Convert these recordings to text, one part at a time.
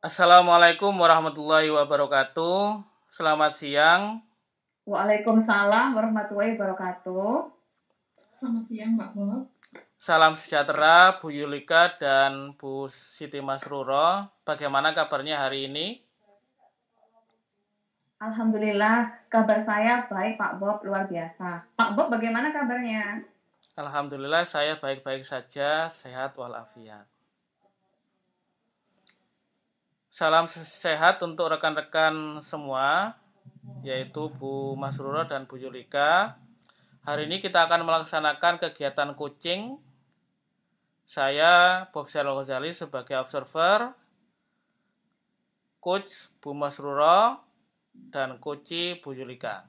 Assalamualaikum warahmatullahi wabarakatuh. Selamat siang. Waalaikumsalam warahmatullahi wabarakatuh. Selamat siang, Pak Bob. Salam sejahtera Bu Yulika dan Bu Siti Masruro. Bagaimana kabarnya hari ini? Alhamdulillah, kabar saya baik Pak Bob, luar biasa. Pak Bob bagaimana kabarnya? Alhamdulillah saya baik-baik saja, sehat walafiat. Salam sehat untuk rekan-rekan semua, yaitu Bu Masruro dan Bu Yulika. Hari ini kita akan melaksanakan kegiatan coaching. Saya Bob Syarul Ghazali sebagai observer, Coach Bu Masruro, dan Coach Bu Yulika.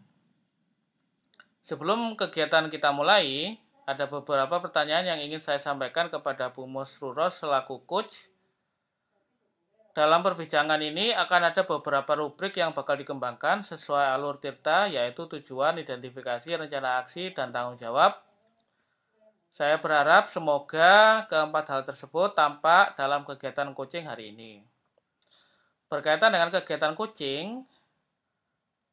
Sebelum kegiatan kita mulai, ada beberapa pertanyaan yang ingin saya sampaikan kepada Bu Masruro selaku coach. Dalam perbincangan ini akan ada beberapa rubrik yang bakal dikembangkan sesuai alur Tirta, yaitu tujuan, identifikasi, rencana aksi, dan tanggung jawab. Saya berharap semoga keempat hal tersebut tampak dalam kegiatan coaching hari ini. Berkaitan dengan kegiatan coaching,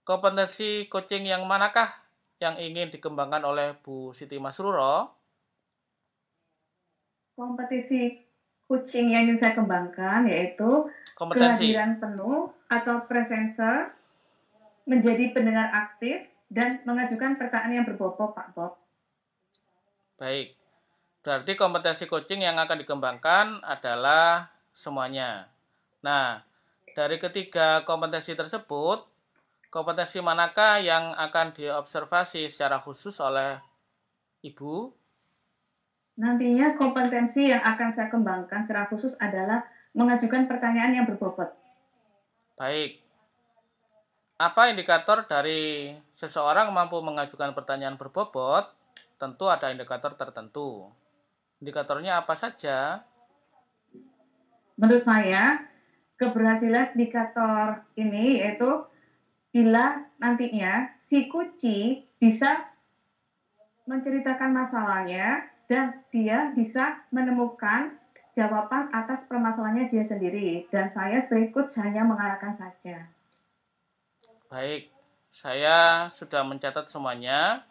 kompetensi coaching yang manakah yang ingin dikembangkan oleh Bu Siti Masruro? Kompetisi coaching yang ingin saya kembangkan yaitu kehadiran penuh atau presenter, menjadi pendengar aktif, dan mengajukan pertanyaan yang berbobot, Pak Bob. Baik, berarti kompetensi coaching yang akan dikembangkan adalah semuanya. Nah, dari ketiga kompetensi tersebut, kompetensi manakah yang akan diobservasi secara khusus oleh Ibu? Nantinya kompetensi yang akan saya kembangkan secara khusus adalah mengajukan pertanyaan yang berbobot. Baik. Apa indikator dari seseorang mampu mengajukan pertanyaan berbobot? Tentu ada indikator tertentu. Indikatornya apa saja? Menurut saya, keberhasilan indikator ini yaitu bila nantinya si kuci bisa menceritakan masalahnya dan dia bisa menemukan jawaban atas permasalahannya dia sendiri, dan saya sebagai coach hanya mengarahkan saja. Baik, saya sudah mencatat semuanya.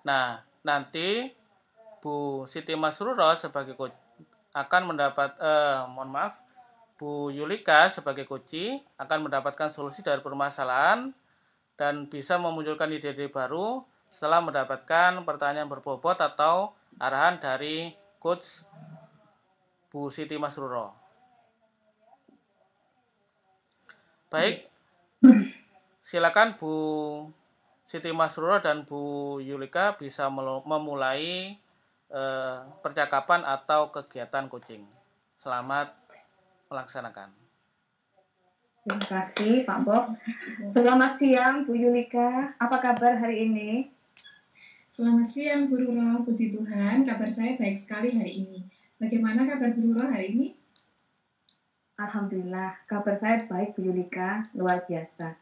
Nah, nanti Bu Siti Masruro sebagai coach akan mendapat Bu Yulika sebagai coach akan mendapatkan solusi dari permasalahan dan bisa memunculkan ide-ide baru setelah mendapatkan pertanyaan berbobot atau arahan dari coach Bu Siti Masruro. Baik, silakan Bu Siti Masruro dan Bu Yulika bisa memulai percakapan atau kegiatan coaching. Selamat melaksanakan. Terima kasih Pak Bob. Selamat siang Bu Yulika, apa kabar hari ini? Selamat siang Bu Ruro, puji Tuhan, kabar saya baik sekali hari ini. Bagaimana kabar Bu Ruro hari ini? Alhamdulillah, kabar saya baik Bu Yulika, luar biasa.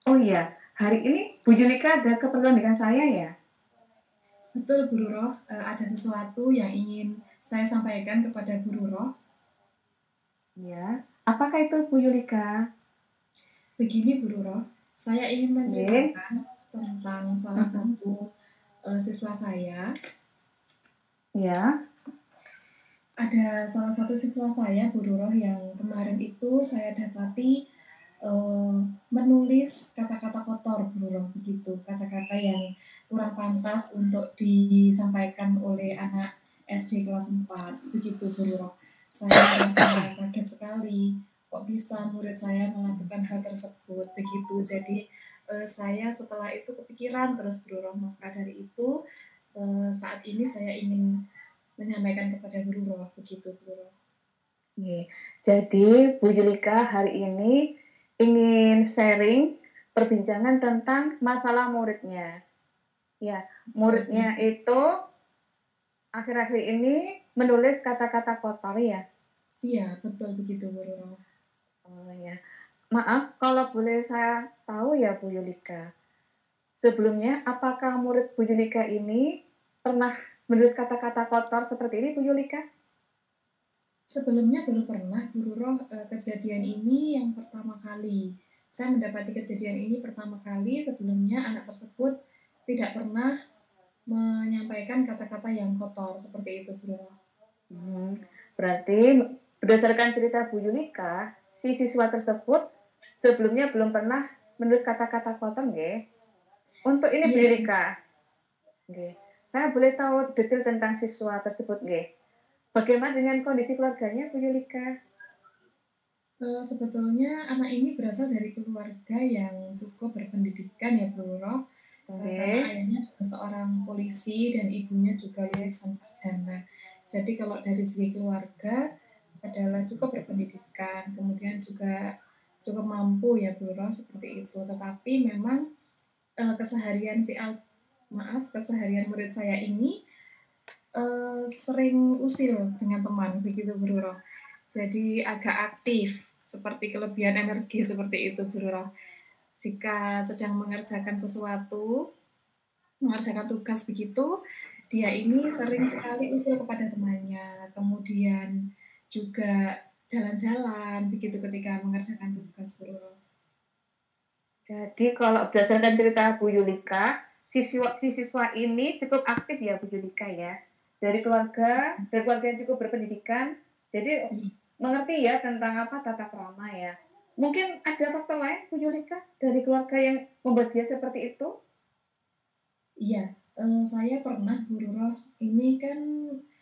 Oh iya, hari ini Bu Yulika ada keperluan dengan saya ya? Betul Bu Ruro, ada sesuatu yang ingin saya sampaikan kepada Bu Ruro. Ya, apakah itu Bu Yulika? Begini Bu Ruro, saya ingin menceritakan tentang salah satu siswa saya. Ya. Ada salah satu siswa saya Bu Ruro yang kemarin itu saya dapati menulis kata-kata kotor Bu Ruro, begitu, kata-kata yang kurang pantas untuk disampaikan oleh anak SD kelas 4, begitu Bu Ruro. Saya merasa kaget sekali, kok bisa murid saya melakukan hal tersebut, begitu. Jadi saya setelah itu kepikiran terus Bu Ruro, maka dari itu saat ini saya ingin menyampaikan kepada Bu Ruro, begitu Bu Ruro. Jadi Bu Yulika hari ini ingin sharing perbincangan tentang masalah muridnya. Ya, muridnya itu akhir-akhir ini menulis kata-kata kotor ya? Iya, betul begitu Bu Ruro. Oh ya, maaf kalau boleh saya tahu ya Bu Yulika. Sebelumnya, apakah murid Bu Yulika ini pernah menulis kata-kata kotor seperti ini Bu Yulika? Sebelumnya belum pernah, Bu Roh, kejadian ini yang pertama kali. Saya mendapati kejadian ini pertama kali, sebelumnya anak tersebut tidak pernah menyampaikan kata-kata yang kotor seperti itu, Bu Roh. Berarti berdasarkan cerita Bu Yulika, si siswa tersebut sebelumnya belum pernah menulis kata-kata kotor, nggih. Untuk ini Bu Iya, Yulika, nggih. Saya boleh tahu detail tentang siswa tersebut, nggih. Bagaimana dengan kondisi keluarganya, Bu Yulika? sebetulnya anak ini berasal dari keluarga yang cukup berpendidikan ya, Bu Roh. Karena Nggih. ayahnya juga seorang polisi dan ibunya juga Nggih. lulusan sarjana. Jadi kalau dari segi keluarga adalah cukup berpendidikan, kemudian juga cukup mampu ya Bu Roh seperti itu. Tetapi memang keseharian keseharian murid saya ini sering usil dengan teman begitu Bu Roh. Jadi agak aktif seperti kelebihan energi seperti itu Bu Roh. Jika sedang mengerjakan sesuatu, mengerjakan tugas begitu, dia ini sering sekali usil kepada temannya, kemudian juga jalan-jalan begitu ketika mengerjakan tugas, Bro. Jadi kalau berdasarkan cerita Bu Yulika, si siswa ini cukup aktif ya Bu Yulika ya. Dari keluarga yang cukup berpendidikan, jadi mengerti ya tentang apa tata krama ya. Mungkin ada faktor lain Bu Yulika dari keluarga yang membuat dia seperti itu? Iya, saya pernah Bu Roh, ini kan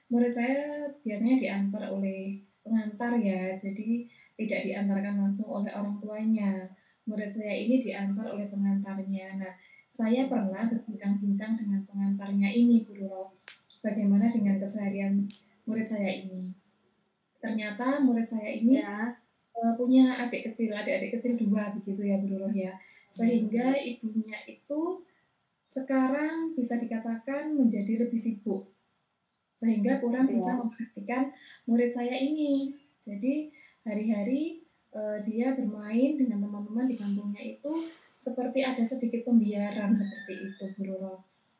murid saya biasanya diantar oleh pengantar ya, jadi tidak diantarkan langsung oleh orang tuanya. Murid saya ini diantar oleh pengantarnya. Nah, saya pernah berbincang-bincang dengan pengantarnya ini Bu Roh, bagaimana dengan keseharian murid saya ini. Ternyata murid saya ini Ya. punya adik-adik kecil dua begitu ya Bu Roh ya. Sehingga ibunya itu sekarang bisa dikatakan menjadi lebih sibuk, sehingga kurang bisa memperhatikan murid saya ini. Jadi hari-hari dia bermain dengan teman-teman di kampungnya itu seperti ada sedikit pembiaran seperti itu, Bu Roro.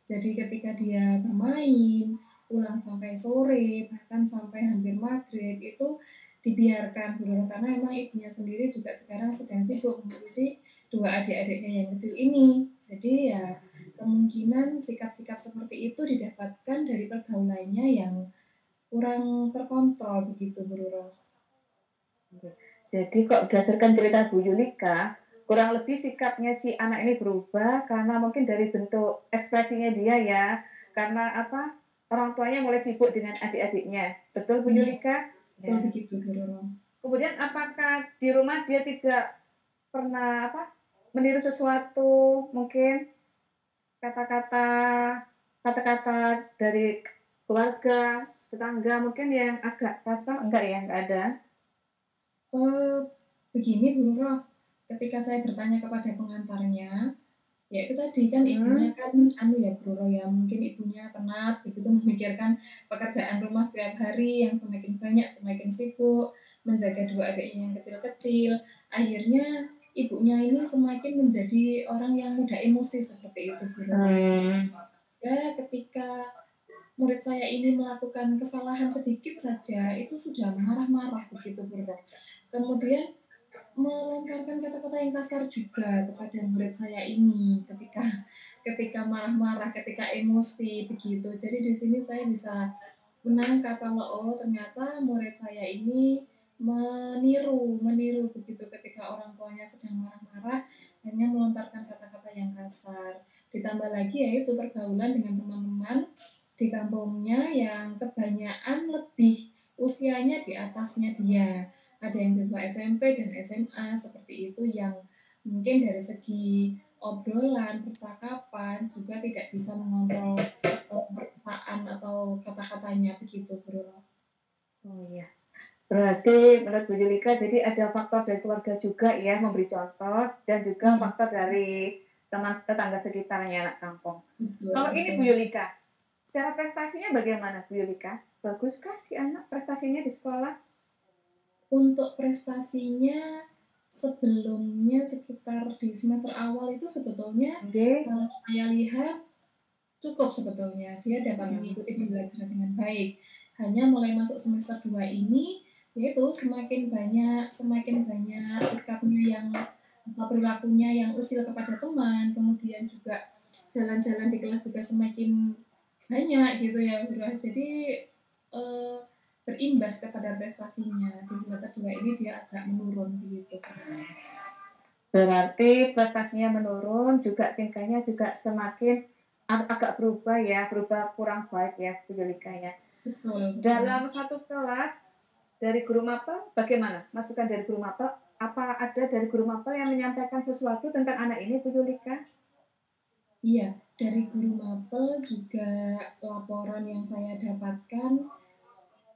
Jadi ketika dia bermain, pulang sampai sore, bahkan sampai hampir maghrib, itu dibiarkan Bu Roro, karena memang ibunya sendiri juga sekarang sedang sibuk mengurusi dua adik-adiknya yang kecil ini. Jadi ya kemungkinan sikap-sikap seperti itu didapatkan dari pergaulannya yang kurang terkontrol begitu, Bu Roro. Jadi kok berdasarkan cerita Bu Yulika, kurang lebih sikapnya si anak ini berubah karena mungkin dari bentuk ekspresinya dia ya. Karena apa? Orang tuanya mulai sibuk dengan adik-adiknya. Betul Bu Iya, Yulika? betul Ya. begitu, Bu Roro. Kemudian apakah di rumah dia tidak pernah meniru sesuatu, mungkin kata-kata dari keluarga, tetangga mungkin yang agak kasar? Enggak ya, enggak ada. Begini Bu Roro, ketika saya bertanya kepada pengantarnya, ya itu tadi kan ibunya kan ya Bu Roro ya, mungkin ibunya penat begitu memikirkan pekerjaan rumah setiap hari yang semakin banyak, semakin sibuk, menjaga dua adiknya yang kecil-kecil. Akhirnya ibunya ini semakin menjadi orang yang mudah emosi seperti itu Bu Roro. Ya ketika murid saya ini melakukan kesalahan sedikit saja, itu sudah marah-marah begitu Bu Roro. Kemudian melontarkan kata-kata yang kasar juga kepada murid saya ini ketika marah-marah, ketika emosi begitu. Jadi di sini saya bisa menangkap kalau oh ternyata murid saya ini meniru begitu ketika orang tuanya sedang marah-marah hanya melontarkan kata-kata yang kasar. Ditambah lagi yaitu pergaulan dengan teman-teman di kampungnya yang kebanyakan lebih usianya di atasnya dia. Ada yang siswa SMP dan SMA seperti itu yang mungkin dari segi obrolan, percakapan juga tidak bisa mengontrol perkataan atau kata-katanya begitu, Bro. Oh iya. Berarti menurut Bu Julika, jadi ada faktor dari keluarga juga ya, memberi contoh, dan juga faktor dari teman tetangga sekitarnya anak kampung. Betul, Kalau betul. ini Bu Yulika, secara prestasinya bagaimana Bu Yulika? Baguskah si anak prestasinya di sekolah? Untuk prestasinya sebelumnya sekitar di semester awal itu sebetulnya kalau saya lihat cukup sebetulnya. Dia dapat mengikuti pembelajaran dengan baik. Hanya mulai masuk semester 2 ini yaitu semakin banyak sikapnya yang perilakunya yang usil kepada teman, kemudian juga jalan-jalan di kelas juga semakin banyak gitu ya Bro. Jadi eh, berimbas kepada prestasinya di semester 2 ini dia agak menurun begitu. Berarti prestasinya menurun, juga tingkahnya juga semakin agak berubah ya, berubah kurang baik ya Bu Yulika ya. Betul. Dalam satu kelas dari guru mapel bagaimana? Masukan dari guru mapel, apa ada dari guru mapel yang menyampaikan sesuatu tentang anak ini Bu Yulika? Iya, dari guru mapel juga laporan yang saya dapatkan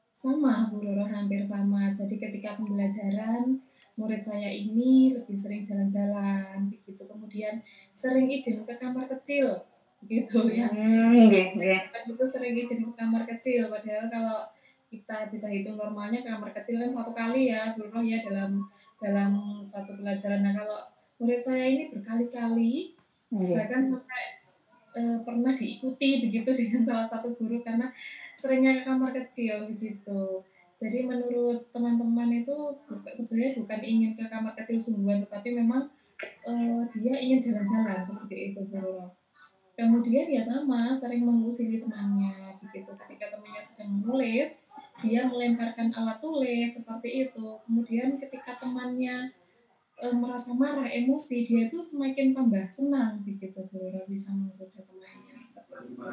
sama Bu Roro, hampir sama. Jadi ketika pembelajaran murid saya ini lebih sering jalan-jalan begitu, kemudian sering izin ke kamar kecil gitu ya. Itu sering izin ke kamar kecil, padahal kalau kita bisa hitung normalnya kamar kecil kan satu kali ya Bu Roro ya dalam satu pelajaran. Nah kalau murid saya ini berkali-kali bahkan sampai pernah diikuti begitu dengan salah satu guru karena seringnya ke kamar kecil begitu. Jadi menurut teman-teman itu sebenarnya bukan ingin ke kamar kecil sungguhan, tetapi memang dia ingin jalan-jalan seperti itu Bro. Kemudian ya sama, sering mengusili temannya begitu. Ketika temannya sedang menulis, dia melemparkan alat tulis seperti itu. Kemudian ketika temannya merasa marah, emosi, dia itu semakin tambah senang begitu Bro, bisa menggoda temannya seperti itu.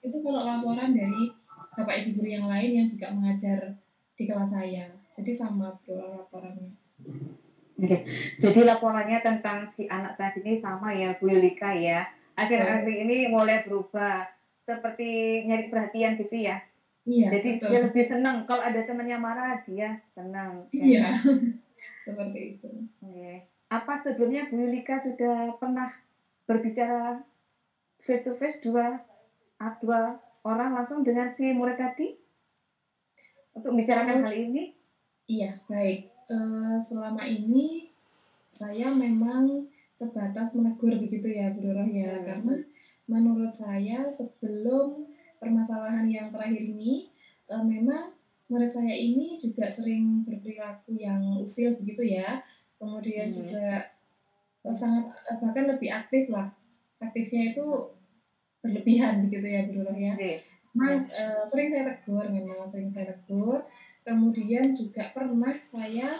Itu kalau laporan dari Bapak Ibu guru yang lain yang juga mengajar di kelas saya. Jadi sama Bro laporannya. Jadi laporannya tentang si anak tadi ini sama ya Bu Yulika ya. Akhir-akhir ini mulai berubah seperti nyari perhatian gitu ya. Iya, jadi betul. dia lebih senang kalau ada temannya marah, dia senang. Iya, seperti itu. Apa sebelumnya Bu Yulika sudah pernah berbicara face to face dua orang langsung dengan si murid tadi untuk membicarakan hal ini? Iya, baik. Selama ini saya memang sebatas menegur begitu ya Bu Roro ya, karena menurut saya sebelum permasalahan yang terakhir ini memang murid saya ini juga sering berperilaku yang usil begitu ya, kemudian juga sangat bahkan lebih aktif lah, aktifnya itu berlebihan begitu ya Bu Roro ya. Mas sering saya tegur, kemudian juga pernah saya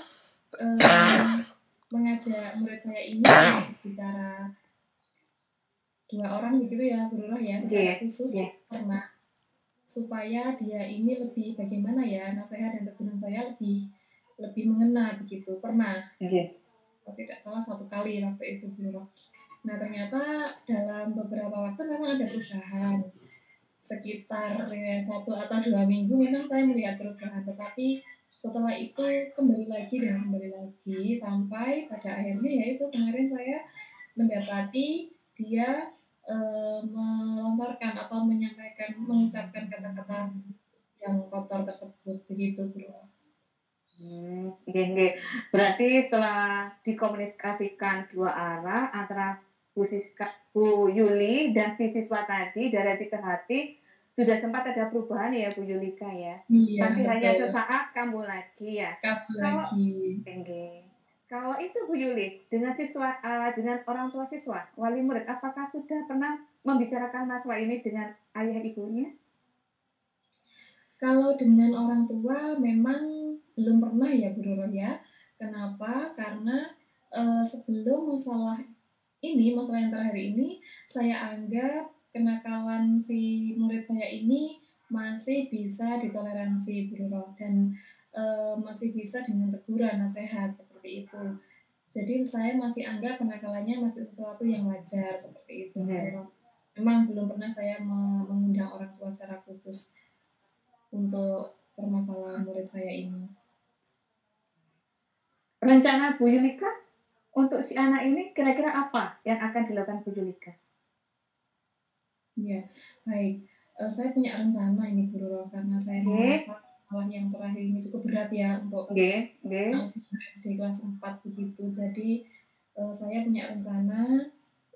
mengajak murid saya ini bicara 2 orang begitu ya Bu Roro ya, secara khusus pernah, supaya dia ini lebih bagaimana ya, nasihat dan teguran saya lebih mengena begitu, pernah. Tidak salah 1 kali waktu itu Bu Roro. Nah ternyata dalam beberapa waktu memang ada perubahan, sekitar 1 atau 2 minggu memang saya melihat perubahan, tetapi setelah itu kembali lagi sampai pada akhirnya yaitu kemarin saya mendapati dia melontarkan atau mengucapkan kata-kata yang kotor tersebut begitu Bro. Berarti setelah dikomunikasikan 2 arah antara Bu Yuli dan si siswa tadi dari hati ke hati, sudah sempat ada perubahan ya Bu Yulika ya. Iya, tapi hanya sesaat kambuh lagi ya. Kalau itu Bu Yuli dengan siswa dengan orang tua siswa, wali murid, apakah sudah pernah membicarakan masalah ini dengan ayah ibunya? Kalau dengan orang tua memang belum pernah ya Bu Roro ya. Kenapa? Karena sebelum masalah yang terakhir ini, saya anggap kenakalan si murid saya ini masih bisa ditoleransi Bu Roro, dan masih bisa dengan teguran, nasihat seperti itu. Jadi saya masih anggap kenakalannya masih sesuatu yang wajar seperti itu Bu Roro. Memang belum pernah saya mengundang orang tua secara khusus untuk permasalahan murid saya ini. Rencana Bu Yulika untuk si anak ini kira-kira apa yang akan dilakukan Bu Yulika? Ya, baik. Saya punya rencana ini Bu Roro, karena saya merasa masalah yang terakhir ini cukup berat ya untuk SD kelas 4 begitu. Jadi saya punya rencana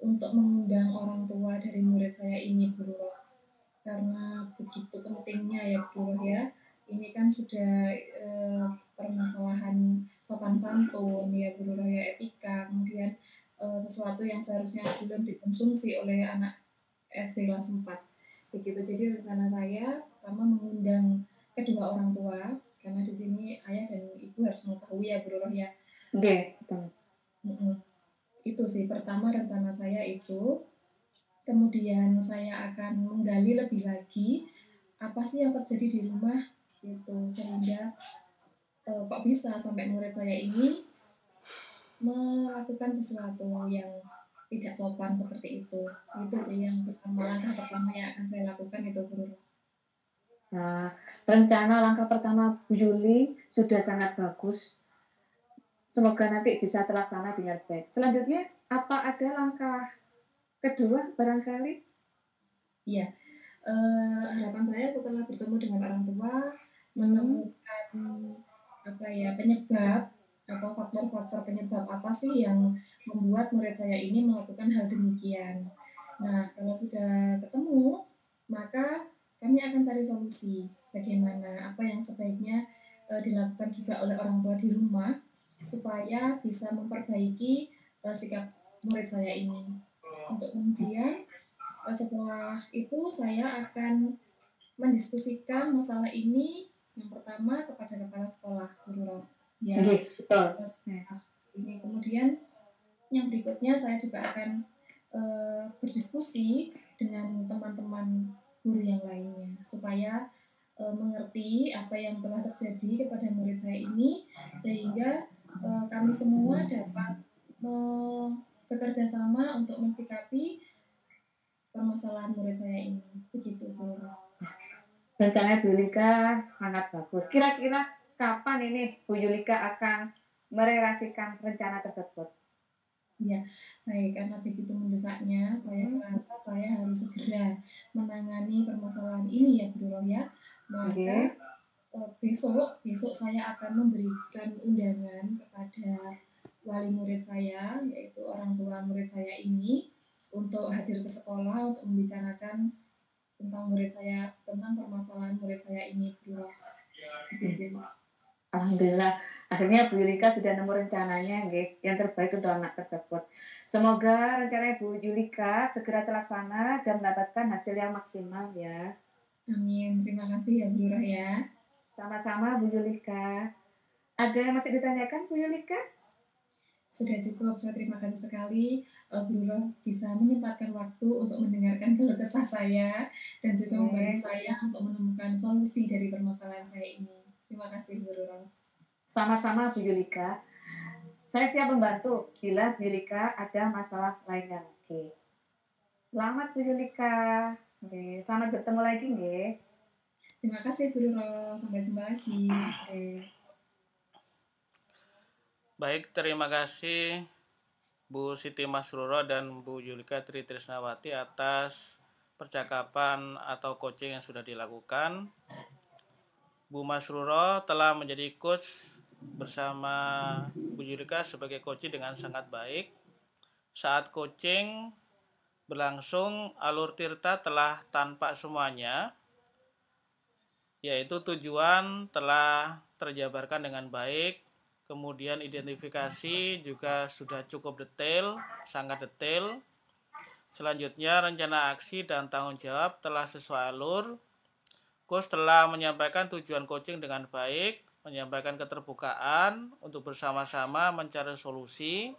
untuk mengundang orang tua dari murid saya ini Bu Roro. Karena begitu pentingnya ya Bu Roro ya. Ini kan sudah permasalahan sopan santun, ya budaya etika, kemudian sesuatu yang seharusnya belum dikonsumsi oleh anak SD kelas 4. Begitu. Jadi rencana saya pertama mengundang kedua orang tua, karena di sini ayah dan ibu harus mengetahui ya Bu Roh ya. Oke, betul. Itu sih pertama rencana saya itu. Kemudian saya akan menggali lebih lagi apa sih yang terjadi di rumah gitu, sehingga kok bisa sampai murid saya ini melakukan sesuatu yang tidak sopan seperti itu. Itu sih yang pertama, langkah pertama yang akan saya lakukan itu Bu. Nah, rencana langkah pertama Bu Yuli sudah sangat bagus. Semoga nanti bisa terlaksana dengan baik. Selanjutnya, apa ada langkah kedua barangkali? Iya, harapan saya setelah bertemu dengan orang tua, menemukan penyebab atau faktor-faktor penyebab apa sih yang membuat murid saya ini melakukan hal demikian. Nah, kalau sudah ketemu, maka kami akan cari solusi bagaimana apa yang sebaiknya dilakukan juga oleh orang tua di rumah supaya bisa memperbaiki sikap murid saya ini. Untuk kemudian setelah itu saya akan mendiskusikan masalah ini yang pertama kepada kepala sekolah guru ya. Betul. Ini kemudian yang berikutnya saya juga akan berdiskusi dengan teman-teman guru yang lainnya supaya mengerti apa yang telah terjadi kepada murid saya ini sehingga kami semua dapat bekerja sama untuk mensikapi permasalahan murid saya ini. Begitu Bu. Rencana Bu Yulika sangat bagus. Kira-kira kapan ini Bu Yulika akan merealisasikan rencana tersebut? Ya, baik, karena begitu mendesaknya, saya merasa saya harus segera menangani permasalahan ini ya Bu Roh ya. Maka besok saya akan memberikan undangan kepada wali murid saya, yaitu orang tua murid saya ini, untuk hadir ke sekolah untuk membicarakan tentang permasalahan murid saya ini Bu Roh. Alhamdulillah, akhirnya Bu Yulika sudah nemu rencananya yang terbaik untuk anak tersebut. Semoga rencana Bu Yulika segera terlaksana dan mendapatkan hasil yang maksimal ya. Amin, terima kasih ya Bu Roh ya. Sama-sama Bu Yulika. Ada yang masih ditanyakan Bu Yulika? Sudah cukup, saya terima kasih sekali Bu Roh bisa menyempatkan waktu untuk mendengarkan keluh kesah saya dan juga membantu saya untuk menemukan solusi dari permasalahan saya ini. Terima kasih Bu Roh. Sama-sama Bu Yulika. Saya siap membantu bila Bu Yulika ada masalah lainnya lagi. Selamat Bu Yulika. Selamat bertemu lagi nggih. Terima kasih Bu Roh. Sampai jumpa lagi. Baik, terima kasih Bu Siti Masruro dan Bu Yulika Tri Trisnawati atas percakapan atau coaching yang sudah dilakukan. Bu Masruro telah menjadi coach bersama Bu Yulika sebagai coach dengan sangat baik. Saat coaching berlangsung, alur tirta telah tampak semuanya, yaitu tujuan telah terjabarkan dengan baik, kemudian identifikasi juga sudah cukup detail, sangat detail. Selanjutnya rencana aksi dan tanggung jawab telah sesuai alur. Coach telah menyampaikan tujuan coaching dengan baik, menyampaikan keterbukaan untuk bersama-sama mencari solusi.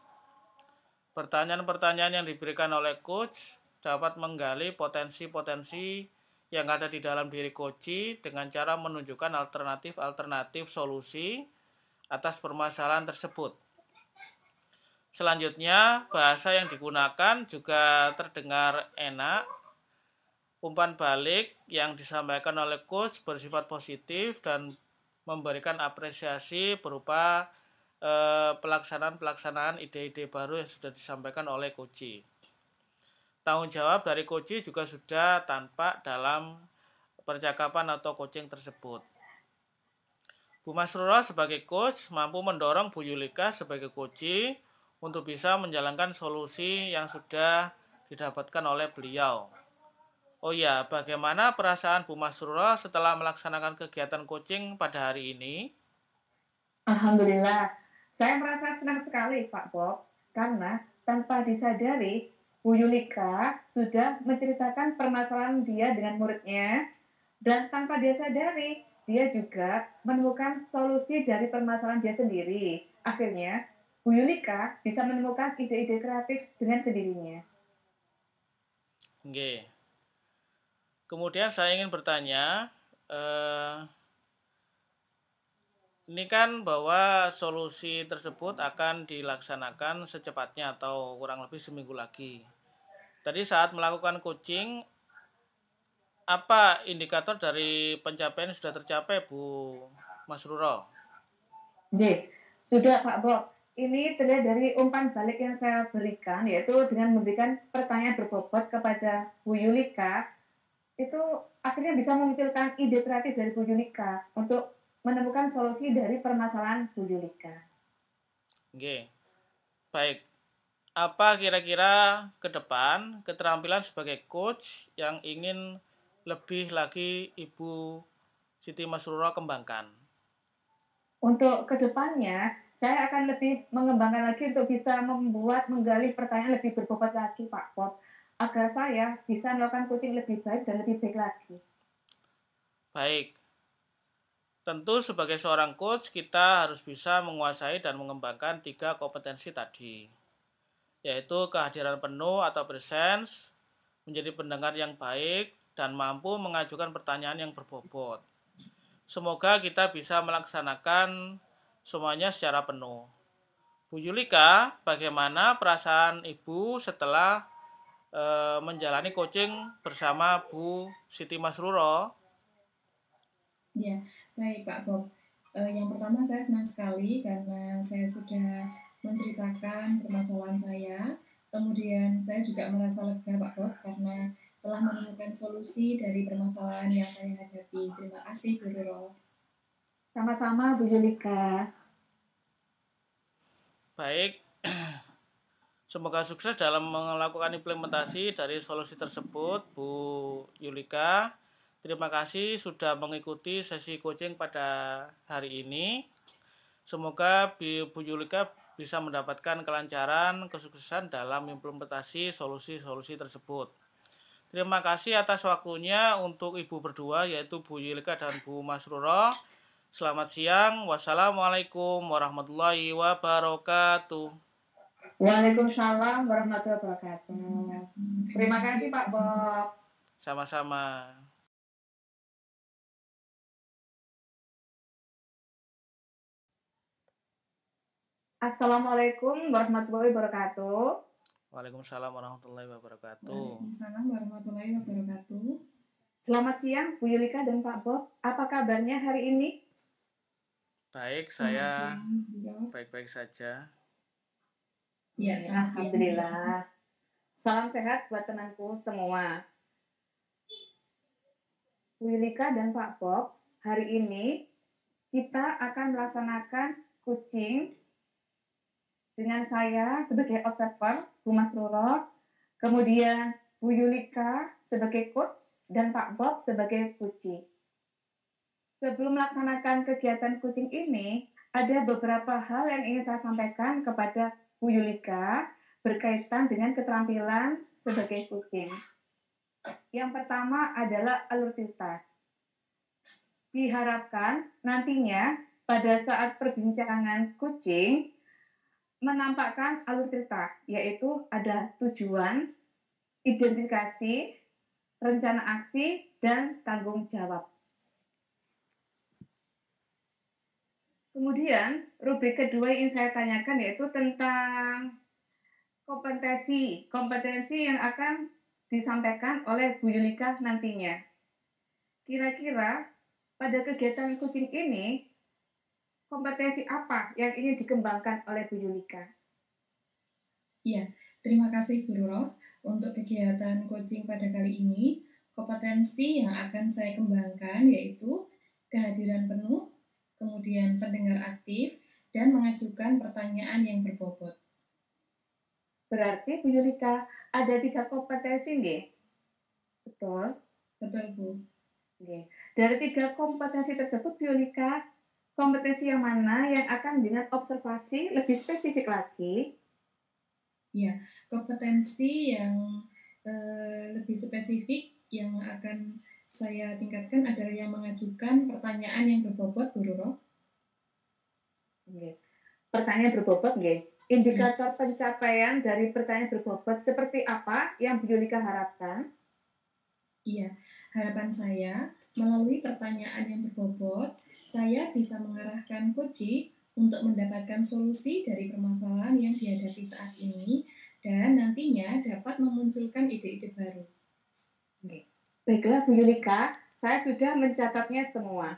Pertanyaan-pertanyaan yang diberikan oleh coach dapat menggali potensi-potensi yang ada di dalam diri coach dengan cara menunjukkan alternatif-alternatif solusi atas permasalahan tersebut. Selanjutnya, bahasa yang digunakan juga terdengar enak. Umpan balik yang disampaikan oleh coach bersifat positif dan memberikan apresiasi berupa pelaksanaan ide-ide baru yang sudah disampaikan oleh coach. Tanggung jawab dari coach juga sudah tampak dalam percakapan atau coaching tersebut. Bu Masruro sebagai coach mampu mendorong Bu Yulika sebagai coach untuk bisa menjalankan solusi yang sudah didapatkan oleh beliau. Oh ya, bagaimana perasaan Bu Masruro setelah melaksanakan kegiatan coaching pada hari ini? Alhamdulillah, saya merasa senang sekali Pak Bob, karena tanpa disadari, Bu Yulika sudah menceritakan permasalahan dia dengan muridnya, dan tanpa dia sadari, dia juga menemukan solusi dari permasalahan dia sendiri. Akhirnya, Bu Yulika bisa menemukan ide-ide kreatif dengan sendirinya. Oke. Kemudian saya ingin bertanya, ini kan bahwa solusi tersebut akan dilaksanakan secepatnya atau kurang lebih seminggu lagi. Tadi saat melakukan coaching, apa indikator dari pencapaian sudah tercapai, Bu Mas Ruro? J, sudah Pak Bob. Ini terlihat dari umpan balik yang saya berikan, yaitu dengan memberikan pertanyaan berbobot kepada Bu Yulika, itu akhirnya bisa memunculkan ide kreatif dari Bu Yulika untuk menemukan solusi dari permasalahan Bu Yulika. Oke, baik. Apa kira-kira ke depan keterampilan sebagai coach yang ingin lebih lagi Ibu Siti Masruro kembangkan? Untuk kedepannya, saya akan lebih mengembangkan lagi untuk bisa menggali pertanyaan lebih berbobot lagi, Pak Bob, agar saya bisa melakukan coaching lebih baik dan lebih baik lagi. Baik, tentu sebagai seorang coach kita harus bisa menguasai dan mengembangkan 3 kompetensi tadi, yaitu kehadiran penuh atau presence, menjadi pendengar yang baik, dan mampu mengajukan pertanyaan yang berbobot. Semoga kita bisa melaksanakan semuanya secara penuh. Bu Yulika, bagaimana perasaan Ibu setelah menjalani coaching bersama Bu Siti Masruro? Ya, baik Pak Bob. Yang pertama saya senang sekali karena saya sudah menceritakan permasalahan saya. Kemudian saya juga merasa lega Pak Bob karena telah menemukan solusi dari permasalahan yang saya hadapi. Terima kasih Bu Roro. Sama-sama Bu Yulika. Baik, semoga sukses dalam melakukan implementasi dari solusi tersebut, Bu Yulika. Terima kasih sudah mengikuti sesi coaching pada hari ini. Semoga Bu Yulika bisa mendapatkan kelancaran, kesuksesan dalam implementasi solusi-solusi tersebut. Terima kasih atas waktunya untuk Ibu berdua, yaitu Bu Yulika dan Bu Masruro. Selamat siang. Wassalamualaikum warahmatullahi wabarakatuh. Waalaikumsalam warahmatullahi wabarakatuh. Terima kasih Pak Bob. Sama-sama. Assalamualaikum warahmatullahi wabarakatuh. Waalaikumsalam warahmatullahi wabarakatuh. Waalaikumsalam warahmatullahi wabarakatuh. Selamat siang Bu Yulika dan Pak Bob. Apa kabarnya hari ini? Baik, saya baik-baik saja. Ya, alhamdulillah. Salam sehat buat temanku semua. Bu Yulika dan Pak Bob, hari ini kita akan melaksanakan coaching dengan saya sebagai observer, Bu Masruro, kemudian Bu Yulika sebagai coach, dan Pak Bob sebagai coaching. Sebelum melaksanakan kegiatan coaching ini, ada beberapa hal yang ingin saya sampaikan kepada Bu Yulika berkaitan dengan keterampilan sebagai coaching. Yang pertama adalah alur cerita. Diharapkan nantinya pada saat perbincangan coaching menampakkan alur cerita, yaitu ada tujuan, identifikasi, rencana aksi, dan tanggung jawab. Kemudian, rubrik kedua yang saya tanyakan yaitu tentang kompetensi yang akan disampaikan oleh Bu Yulika nantinya. Kira-kira pada kegiatan coaching ini, kompetensi apa yang ingin dikembangkan oleh Bu Yulika? Iya, terima kasih Bu Roro. Untuk kegiatan coaching pada kali ini, kompetensi yang akan saya kembangkan yaitu kehadiran penuh, kemudian pendengar aktif, dan mengajukan pertanyaan yang berbobot. Berarti Bu Yulika ada 3 kompetensi, nggih? Betul? Betul, Bu. Nggih. Dari 3 kompetensi tersebut, Bu Yulika kompetensi yang mana yang akan dengan observasi lebih spesifik lagi? Ya, kompetensi yang lebih spesifik yang akan saya tingkatkan adalah yang mengajukan pertanyaan yang berbobot, Bu Roro. Nggih. Pertanyaan berbobot nggih. Indikator pencapaian dari pertanyaan berbobot seperti apa yang Bu Yulika harapkan? Iya, harapan saya melalui pertanyaan yang berbobot, saya bisa mengarahkan coach untuk mendapatkan solusi dari permasalahan yang dihadapi saat ini dan nantinya dapat memunculkan ide-ide baru. Nggih. Baiklah Bu Yulika, saya sudah mencatatnya semua.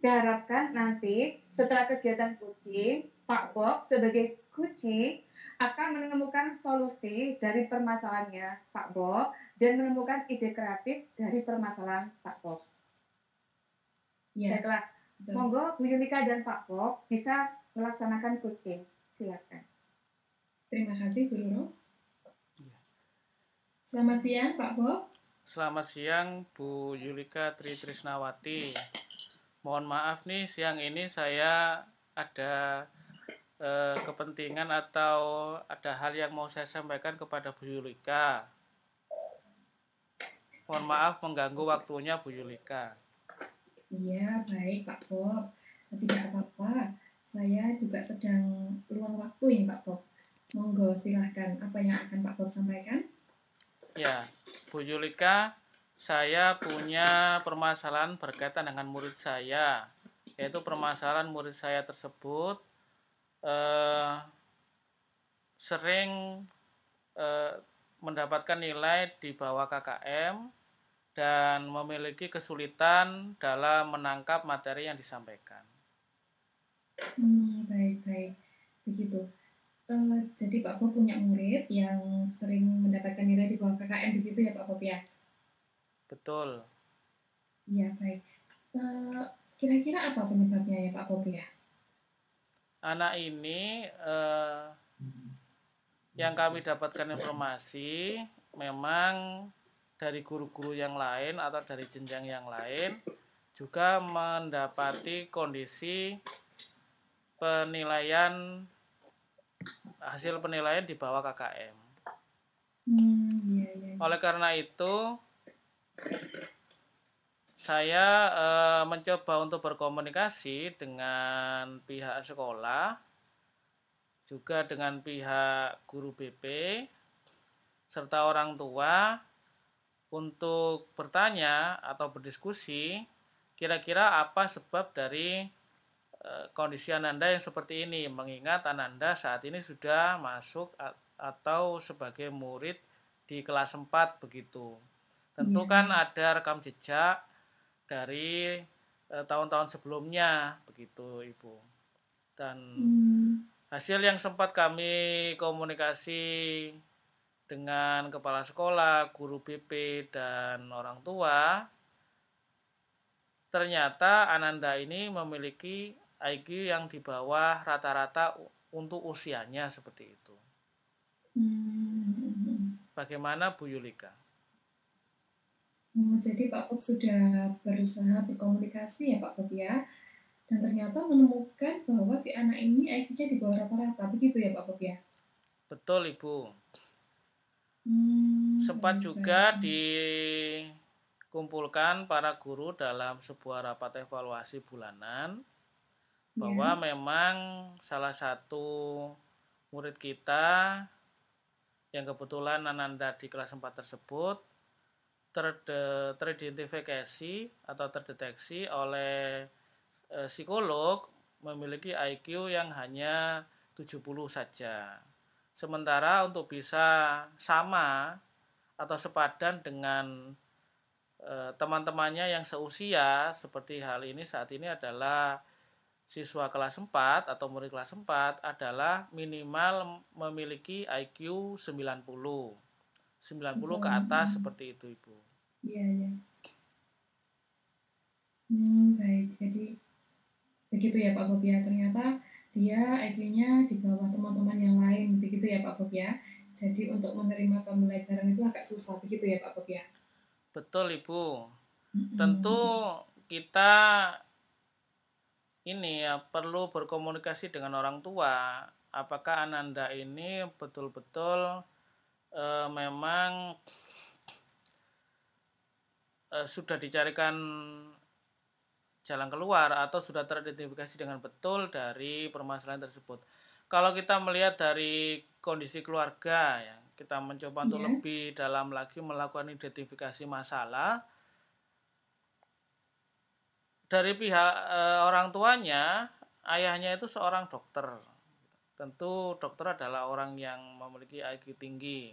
Saya harapkan nanti setelah kegiatan coaching, Pak Bob sebagai coaching akan menemukan solusi dari permasalahannya Pak Bob dan menemukan ide kreatif dari permasalahan Pak Bob. Ya, Baiklah, betul. monggo Bu Yulika dan Pak Bob bisa melaksanakan coaching. Silakan. Terima kasih, Bu Roro. Ya. Selamat siang, Pak Bob. Selamat siang, Bu Yulika Tri Trisnawati. Mohon maaf nih, siang ini saya ada kepentingan atau ada hal yang mau saya sampaikan kepada Bu Yulika. Mohon maaf mengganggu waktunya Bu Yulika. Iya, baik Pak Bob. Tidak apa-apa. Saya juga sedang luang waktu ya Pak Bob. Monggo silahkan. Apa yang akan Pak Bob sampaikan? Ya, Bu Yulika, saya punya permasalahan berkaitan dengan murid saya, yaitu permasalahan murid saya tersebut sering mendapatkan nilai di bawah KKM dan memiliki kesulitan dalam menangkap materi yang disampaikan. Baik-baik. Begitu. Jadi Pak Bob punya murid yang sering mendapatkan nilai di bawah KKM begitu ya Pak Bob ya? Betul. Iya, baik. Kira-kira apa penyebabnya ya Pak Bob ya? Anak ini yang kami dapatkan informasi memang dari guru-guru yang lain atau dari jenjang yang lain juga mendapati kondisi hasil penilaian di bawah KKM. Iya. Oleh karena itu saya mencoba untuk berkomunikasi dengan pihak sekolah, juga dengan pihak guru BP, serta orang tua untuk bertanya atau berdiskusi kira-kira apa sebab dari kondisi Ananda yang seperti ini, mengingat Ananda saat ini sudah masuk atau sebagai murid di kelas 4 begitu. Tentu kan ada rekam jejak dari tahun-tahun sebelumnya begitu Ibu. Dan hasil yang sempat kami komunikasi dengan kepala sekolah, guru BP, dan orang tua, ternyata Ananda ini memiliki IQ yang di bawah rata-rata untuk usianya seperti itu. Bagaimana Bu Yulika? Jadi Pak Bob sudah berusaha berkomunikasi ya Pak Bob ya, dan ternyata menemukan bahwa si anak ini IQ-nya di bawah rata-rata, begitu ya Pak Bob ya? Betul Ibu. Sempat juga dikumpulkan para guru dalam sebuah rapat evaluasi bulanan bahwa memang salah satu murid kita yang kebetulan Ananda di kelas 4 tersebut teridentifikasi atau terdeteksi oleh psikolog memiliki IQ yang hanya 70 saja. Sementara untuk bisa sama atau sepadan dengan teman-temannya yang seusia seperti hal ini saat ini adalah siswa kelas 4 atau murid kelas 4 adalah minimal memiliki IQ 90 ke atas seperti itu Ibu. Iya. Baik, jadi begitu ya Pak Bob ya, ternyata dia IQ-nya di bawah teman-teman yang lain, begitu ya Pak Bob ya. Jadi untuk menerima pembelajaran itu agak susah, begitu ya Pak Bob ya. Betul Ibu. Tentu kita ini ya perlu berkomunikasi dengan orang tua. Apakah Ananda ini betul-betul memang sudah dicarikan jalan keluar atau sudah teridentifikasi dengan betul dari permasalahan tersebut. Kalau kita melihat dari kondisi keluarga ya, kita mencoba untuk Iya. lebih dalam lagi melakukan identifikasi masalah dari pihak orang tuanya. Ayahnya itu seorang dokter. Tentu dokter adalah orang yang memiliki IQ tinggi.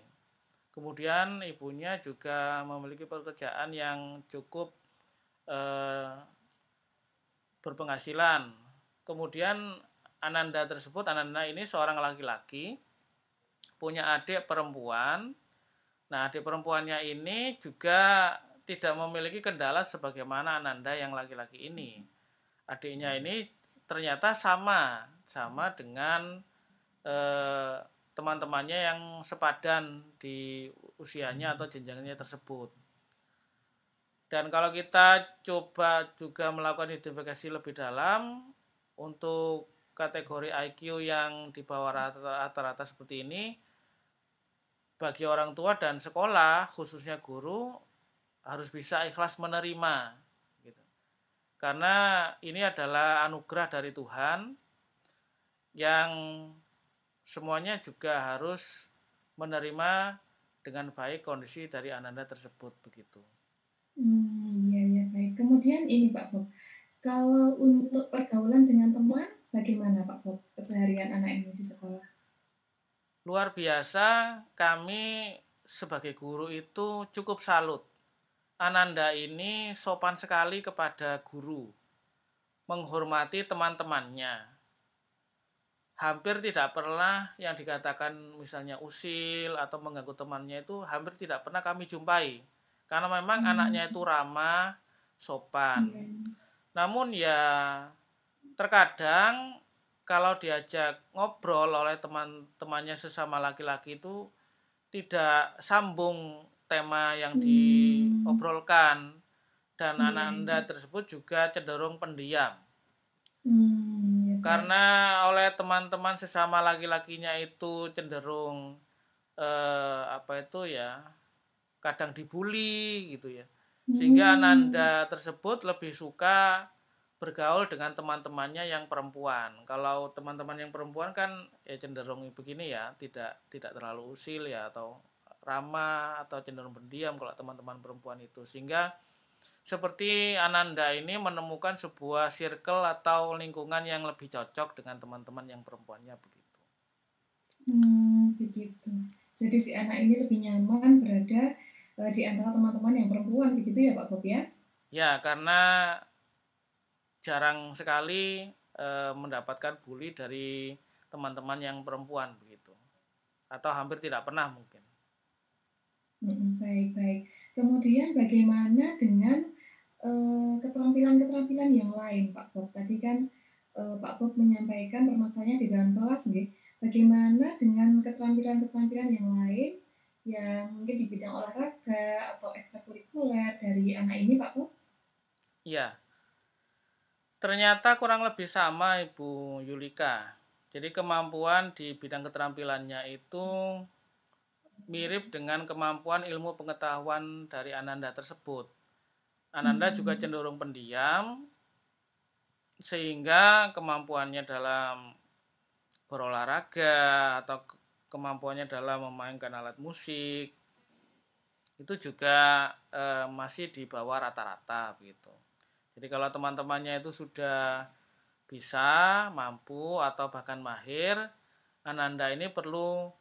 Kemudian ibunya juga memiliki pekerjaan yang cukup berpenghasilan. Kemudian Ananda ini seorang laki-laki, punya adik perempuan. Nah, adik perempuannya ini juga tidak memiliki kendala sebagaimana Ananda yang laki-laki ini. Adiknya ini ternyata sama dengan teman-temannya yang sepadan di usianya atau jenjangnya tersebut. Dan kalau kita coba juga melakukan identifikasi lebih dalam untuk kategori IQ yang di bawah rata-rata seperti ini, bagi orang tua dan sekolah, khususnya guru, harus bisa ikhlas menerima. Gitu. Karena ini adalah anugerah dari Tuhan yang semuanya juga harus menerima dengan baik kondisi dari Ananda tersebut begitu. Iya, baik. Kemudian ini Pak Bob, kalau untuk pergaulan dengan teman, bagaimana Pak Bob keseharian anak ini di sekolah? Luar biasa, kami sebagai guru itu cukup salut. Ananda ini sopan sekali kepada guru, menghormati teman-temannya. Hampir tidak pernah yang dikatakan misalnya usil atau mengganggu temannya itu hampir tidak pernah kami jumpai. Karena memang anaknya itu ramah, sopan. Iya. Namun ya terkadang kalau diajak ngobrol oleh teman-temannya sesama laki-laki itu tidak sambung tema yang diobrolkan. Dan Ananda tersebut juga cenderung pendiam. Iya, Karena oleh teman-teman sesama laki-lakinya itu cenderung kadang dibully gitu ya. Sehingga Ananda tersebut lebih suka bergaul dengan teman-temannya yang perempuan. Kalau teman-teman yang perempuan kan ya cenderung begini ya, tidak terlalu usil ya atau ramah atau cenderung pendiam kalau teman-teman perempuan itu. Sehingga seperti Ananda ini menemukan sebuah circle atau lingkungan yang lebih cocok dengan teman-teman yang perempuannya begitu. Begitu. Jadi si anak ini lebih nyaman berada di antara teman-teman yang perempuan begitu ya Pak Bob ya? Ya, karena jarang sekali mendapatkan bully dari teman-teman yang perempuan begitu. Atau hampir tidak pernah mungkin. Baik. Kemudian bagaimana dengan keterampilan-keterampilan yang lain Pak Bob? Tadi kan Pak Bob menyampaikan permasalahannya di dalam kelas nih. Bagaimana dengan keterampilan-keterampilan yang lain yang mungkin di bidang olahraga atau ekstrakurikuler dari anak ini Pak Bob? Iya. Ternyata kurang lebih sama Ibu Yulika. Jadi kemampuan di bidang keterampilannya itu mirip dengan kemampuan ilmu pengetahuan dari Ananda tersebut. Ananda juga cenderung pendiam, sehingga kemampuannya dalam berolahraga atau kemampuannya dalam memainkan alat musik itu juga masih di bawah rata-rata begitu. Jadi kalau teman-temannya itu sudah bisa, mampu atau bahkan mahir, Ananda ini perlu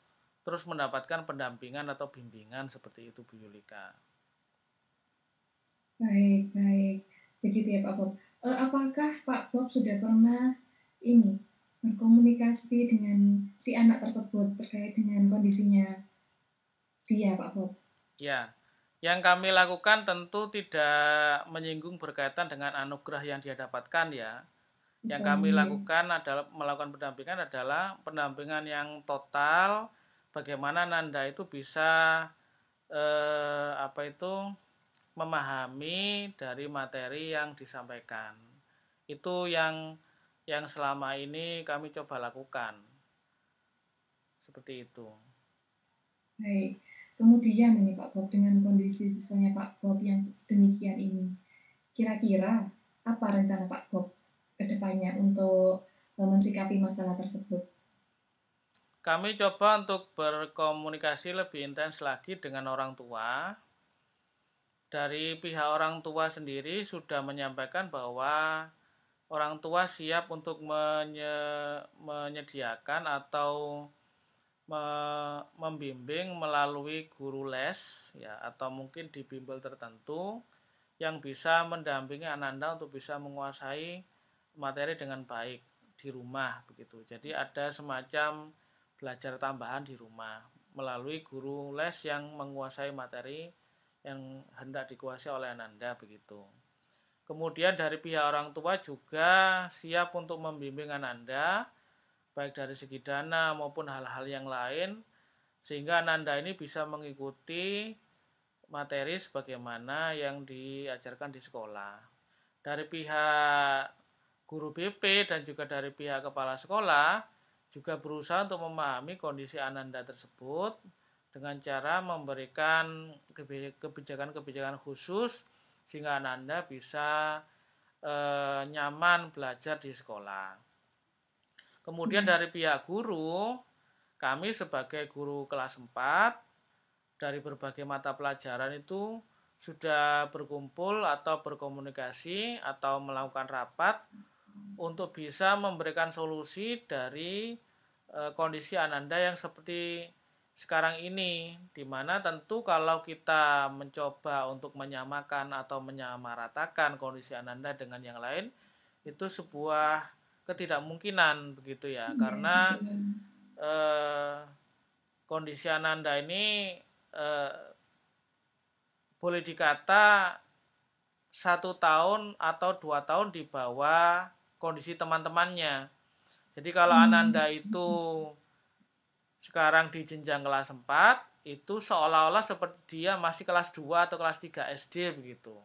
terus mendapatkan pendampingan atau bimbingan seperti itu Bu Yulika. Baik. Begitu ya Pak Bob. Apakah Pak Bob sudah pernah berkomunikasi dengan si anak tersebut terkait dengan kondisinya dia Pak Bob? Ya, yang kami lakukan tentu tidak menyinggung berkaitan dengan anugerah yang dia dapatkan ya. Yang kami lakukan adalah melakukan pendampingan yang total, bagaimana Nanda itu bisa memahami dari materi yang disampaikan. Itu yang yang selama ini kami coba lakukan. Seperti itu. Baik. Kemudian ini Pak Bob, dengan kondisi siswanya Pak Bob yang demikian ini, kira-kira apa rencana Pak Bob ke depannya untuk mensikapi masalah tersebut? Kami coba untuk berkomunikasi lebih intens lagi dengan orang tua. Dari pihak orang tua sendiri sudah menyampaikan bahwa orang tua siap untuk menyediakan atau membimbing melalui guru les ya, atau mungkin di bimbel tertentu yang bisa mendampingi Ananda untuk bisa menguasai materi dengan baik di rumah begitu. Jadi ada semacam belajar tambahan di rumah melalui guru les yang menguasai materi yang hendak dikuasai oleh Ananda begitu. Kemudian dari pihak orang tua juga siap untuk membimbing Ananda baik dari segi dana maupun hal-hal yang lain sehingga Ananda ini bisa mengikuti materi sebagaimana yang diajarkan di sekolah. Dari pihak guru BP dan juga dari pihak kepala sekolah juga berusaha untuk memahami kondisi Ananda tersebut dengan cara memberikan kebijakan-kebijakan khusus sehingga Ananda bisa nyaman belajar di sekolah. Kemudian dari pihak guru, kami sebagai guru kelas 4 dari berbagai mata pelajaran itu sudah berkumpul atau berkomunikasi atau melakukan rapat untuk bisa memberikan solusi dari kondisi Ananda yang seperti sekarang ini, di mana tentu kalau kita mencoba untuk menyamakan atau menyamaratakan kondisi Ananda dengan yang lain itu sebuah ketidakmungkinan begitu ya, karena kondisi Ananda ini boleh dikata 1 tahun atau 2 tahun di bawah kondisi teman-temannya. Jadi kalau Ananda itu sekarang di jenjang kelas 4, itu seolah-olah seperti dia masih kelas 2 atau kelas 3 SD begitu.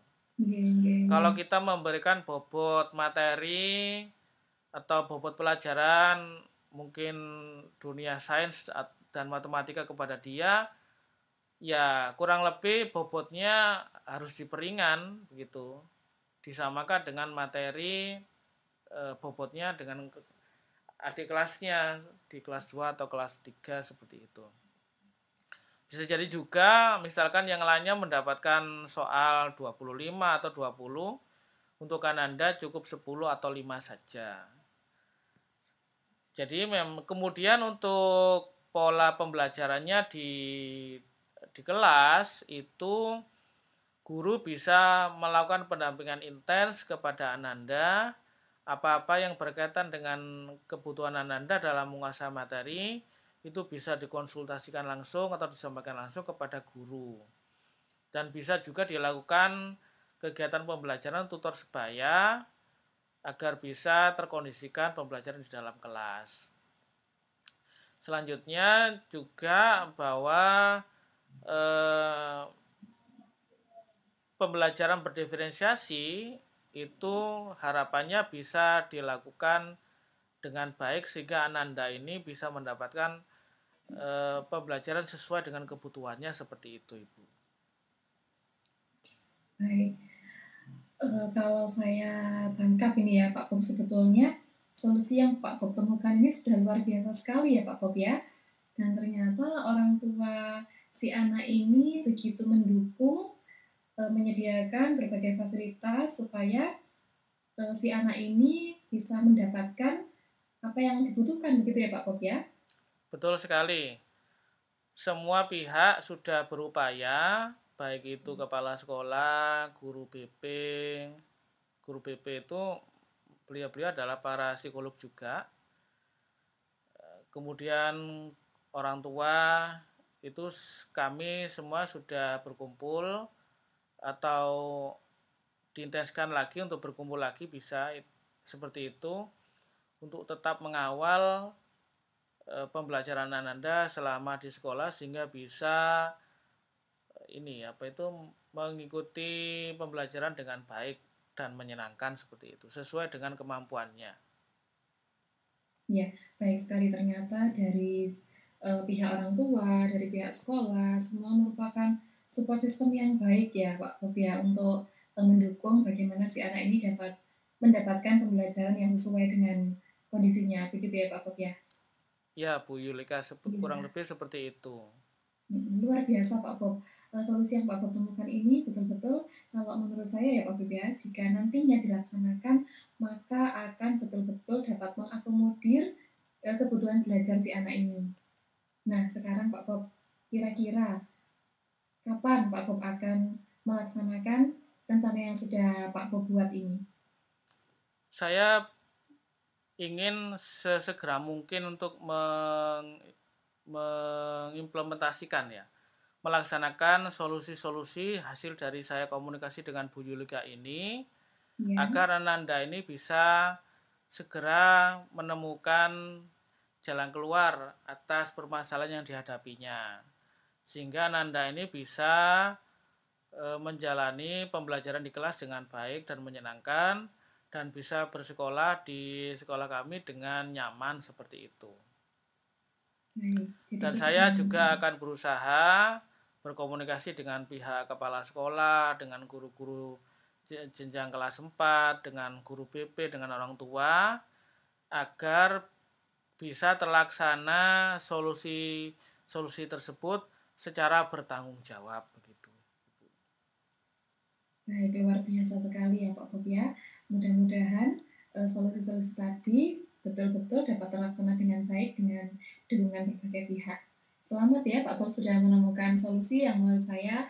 Kalau kita memberikan bobot materi atau bobot pelajaran mungkin dunia sains dan matematika kepada dia, ya kurang lebih bobotnya harus diperingan begitu, disamakan dengan materi bobotnya dengan adik kelasnya di kelas 2 atau kelas 3 seperti itu. Bisa jadi juga misalkan yang lainnya mendapatkan soal 25 atau 20, untuk Ananda cukup 10 atau 5 saja. Jadi kemudian untuk pola pembelajarannya di kelas itu guru bisa melakukan pendampingan intens kepada Ananda. Apa-apa yang berkaitan dengan kebutuhan Ananda dalam menguasai materi itu bisa dikonsultasikan langsung atau disampaikan langsung kepada guru. Dan bisa juga dilakukan kegiatan pembelajaran tutor sebaya agar bisa terkondisikan pembelajaran di dalam kelas. Selanjutnya juga bahwa pembelajaran berdiferensiasi itu harapannya bisa dilakukan dengan baik sehingga Ananda ini bisa mendapatkan pembelajaran sesuai dengan kebutuhannya seperti itu, Ibu. Baik, kalau saya tangkap ini ya Pak Bob, sebetulnya solusi yang Pak Bob temukan ini sudah luar biasa sekali ya Pak Bob ya. Dan ternyata orang tua si anak ini begitu mendukung, menyediakan berbagai fasilitas supaya si anak ini bisa mendapatkan apa yang dibutuhkan begitu ya Pak Bob ya? Betul sekali. Semua pihak sudah berupaya, baik itu kepala sekolah, guru BP. Guru BP itu beliau adalah para psikolog juga. Kemudian orang tua itu kami semua sudah berkumpul atau diintenskan lagi untuk berkumpul lagi bisa seperti itu untuk tetap mengawal pembelajaran Ananda selama di sekolah sehingga bisa mengikuti pembelajaran dengan baik dan menyenangkan seperti itu sesuai dengan kemampuannya. Ya, baik sekali ternyata dari pihak orang tua, dari pihak sekolah, semua merupakan support system yang baik ya Pak Bob ya untuk mendukung bagaimana si anak ini dapat mendapatkan pembelajaran yang sesuai dengan kondisinya. Begitu ya Pak Bob ya. Ya, Bu Yulika, kurang Iya. lebih seperti itu. Luar biasa Pak Bob. Solusi yang Pak Bob temukan ini betul-betul kalau menurut saya ya Pak Bob ya, jika nantinya dilaksanakan maka akan betul-betul dapat mengakomodir kebutuhan belajar si anak ini. Nah, sekarang Pak Bob, kira-kira kapan Pak Bob akan melaksanakan rencana yang sudah Pak Bob buat ini? Saya ingin sesegera mungkin untuk mengimplementasikan ya, melaksanakan solusi-solusi hasil dari saya komunikasi dengan Bu Yulika ini, Ya, agar Ananda ini bisa segera menemukan jalan keluar atas permasalahan yang dihadapinya, sehingga Ananda ini bisa menjalani pembelajaran di kelas dengan baik dan menyenangkan, dan bisa bersekolah di sekolah kami dengan nyaman seperti itu. baik. Jadi Dan saya sistem juga akan berusaha berkomunikasi dengan pihak kepala sekolah, dengan guru-guru jenjang kelas 4, dengan guru BP, dengan orang tua, agar bisa terlaksana solusi tersebut secara bertanggung jawab begitu. baik, luar biasa sekali ya Pak Bob ya. Mudah-mudahan solusi-solusi tadi betul-betul dapat terlaksana dengan baik dengan dukungan berbagai pihak. Selamat ya Pak Bob sudah menemukan solusi yang menurut saya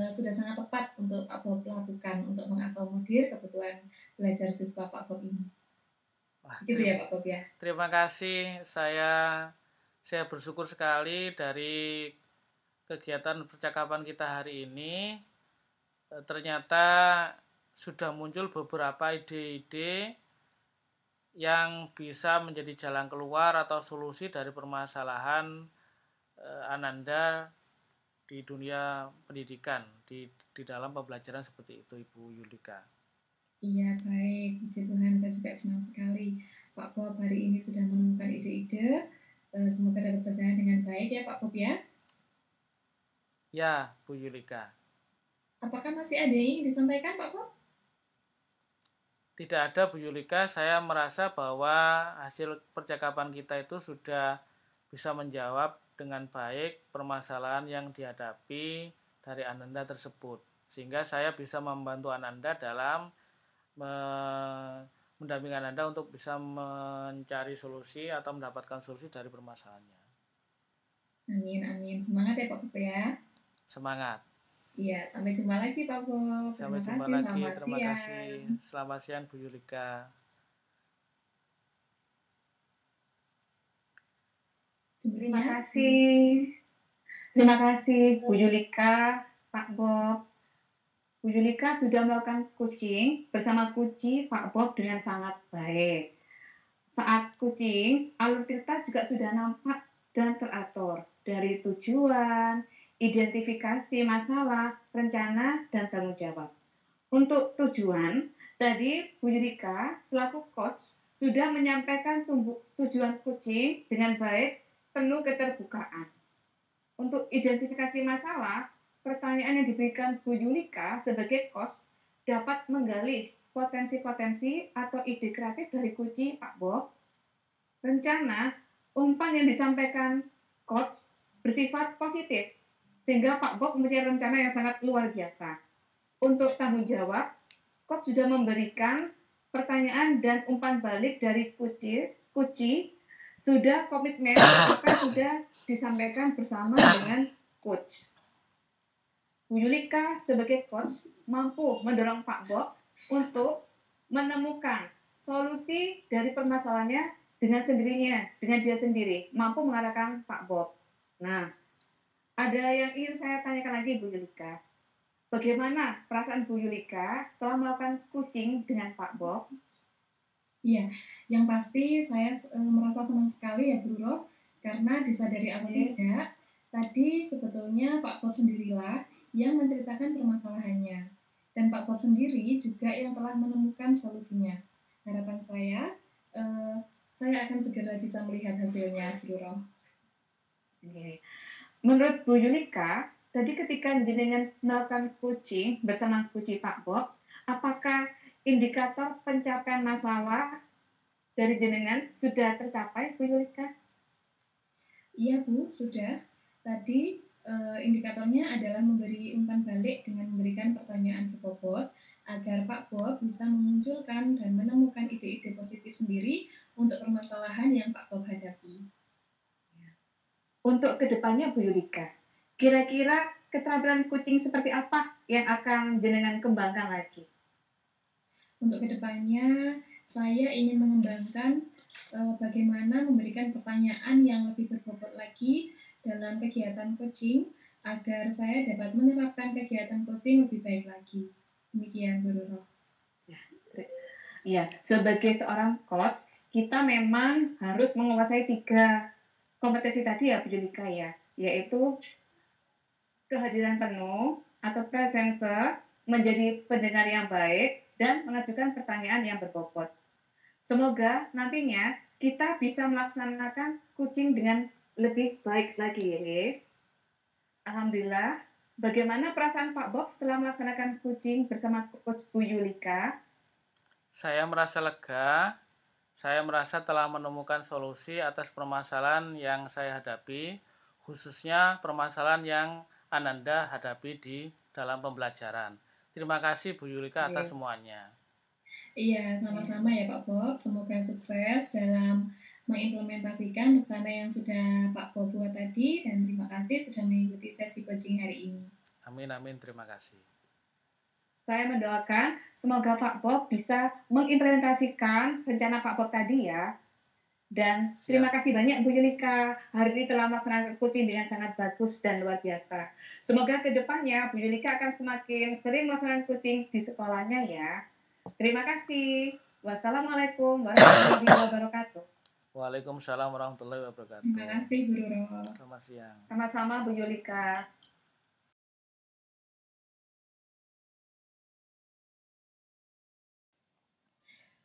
sudah sangat tepat untuk Pak Bob lakukan untuk mengakomodir kebutuhan belajar siswa Pak Bob ini. Wah, Gitu ya Pak Bob ya. terima kasih. Saya bersyukur sekali dari kegiatan percakapan kita hari ini. Ternyata sudah muncul beberapa ide-ide yang bisa menjadi jalan keluar atau solusi dari permasalahan Ananda di dunia pendidikan, di dalam pembelajaran seperti itu, Ibu Yulika. Iya baik, puji Tuhan saya juga senang sekali Pak Bob hari ini sudah menemukan ide-ide. Semoga dapat berjalan dengan baik ya Pak Bob ya. Ya, Bu Yulika. Apakah masih ada yang ingin disampaikan Pak Bob? Tidak ada, Bu Yulika. Saya merasa bahwa hasil percakapan kita itu sudah bisa menjawab dengan baik permasalahan yang dihadapi dari Ananda tersebut. Sehingga saya bisa membantu Ananda dalam mendampingi Ananda untuk bisa mencari solusi atau mendapatkan solusi dari permasalahannya. Amin, amin. Semangat ya Pak Bob ya. Semangat. Iya, sampai jumpa lagi Pak Bob. Sampai Terima jumpa kasih, lagi. selamat Terima kasih. siang. Selamat siang, Bu Yulika. Terima Demikian. kasih. Terima kasih Bu Yulika, Pak Bob. Bu Yulika sudah melakukan coaching bersama Kuci Pak Bob dengan sangat baik. Saat coaching, alur cerita juga sudah nampak dan teratur dari tujuan, identifikasi masalah, rencana, dan tanggung jawab. Untuk tujuan, tadi Bu Yulika selaku coach sudah menyampaikan tujuan coaching dengan baik, penuh keterbukaan. Untuk identifikasi masalah, pertanyaan yang diberikan Bu Yulika sebagai coach dapat menggali potensi-potensi atau ide kreatif dari Kuci Pak Bob. Rencana, umpan yang disampaikan coach bersifat positif, sehingga Pak Bob mempunyai rencana yang sangat luar biasa. Untuk tanggung jawab, coach sudah memberikan pertanyaan dan umpan balik dari Kuci sudah komitmen akan sudah disampaikan bersama dengan coach. Bu Yulika sebagai coach mampu mendorong Pak Bob untuk menemukan solusi dari permasalahannya dengan sendirinya, dengan dia sendiri, mampu mengarahkan Pak Bob. Nah, ada yang ingin saya tanyakan lagi Bu Yulika. Bagaimana perasaan Bu Yulika setelah melakukan coaching dengan Pak Bob? Iya, yang pasti saya merasa senang sekali ya Bu Roh, karena disadari atau tidak, tadi sebetulnya Pak Bob sendirilah yang menceritakan permasalahannya. Dan Pak Bob sendiri juga yang telah menemukan solusinya. Harapan saya, saya akan segera bisa melihat hasilnya, Bu Roh. Oke. Menurut Bu Yulika, tadi ketika jenengan melakukan coaching bersama coach Pak Bob, apakah indikator pencapaian masalah dari jenengan sudah tercapai, Bu Yulika? Iya Bu, sudah. Tadi indikatornya adalah memberi umpan balik dengan memberikan pertanyaan berbobot agar Pak Bob bisa memunculkan dan menemukan ide-ide positif sendiri untuk permasalahan yang Pak Bob hadapi. Untuk kedepannya Bu Yulika, kira-kira keterampilan coaching seperti apa yang akan jenengan kembangkan lagi? Untuk kedepannya, saya ingin mengembangkan bagaimana memberikan pertanyaan yang lebih berbobot lagi dalam kegiatan coaching agar saya dapat menerapkan kegiatan coaching lebih baik lagi. Demikian, Bu Roro. Ya, sebagai seorang coach, kita memang harus menguasai 3 kompetensi tadi ya Bu Yulika ya, yaitu kehadiran penuh atau presence, menjadi pendengar yang baik, dan mengajukan pertanyaan yang berbobot. Semoga nantinya kita bisa melaksanakan coaching dengan lebih baik lagi ya. Alhamdulillah. Bagaimana perasaan Pak Bob setelah melaksanakan coaching bersama Coach Bu Yulika? Saya merasa lega. Saya merasa telah menemukan solusi atas permasalahan yang saya hadapi, khususnya permasalahan yang Ananda hadapi di dalam pembelajaran. Terima kasih Bu Yulika atas semuanya. Iya, sama-sama ya Pak Bob. Semoga sukses dalam mengimplementasikan rencana yang sudah Pak Bob buat tadi, dan terima kasih sudah mengikuti sesi coaching hari ini. Amin, amin. Terima kasih. Saya mendoakan semoga Pak Bob bisa mengimplementasikan rencana Pak Bob tadi ya. Dan terima kasih banyak Bu Yulika. Hari ini telah melaksanakan coaching dengan sangat bagus dan luar biasa. Semoga kedepannya Bu Yulika akan semakin sering melaksanakan coaching di sekolahnya ya. Terima kasih. Wassalamualaikum warahmatullahi wabarakatuh. Waalaikumsalam warahmatullahi wabarakatuh. Terima kasih Bu Roro. Selamat siang. Sama-sama Bu Yulika.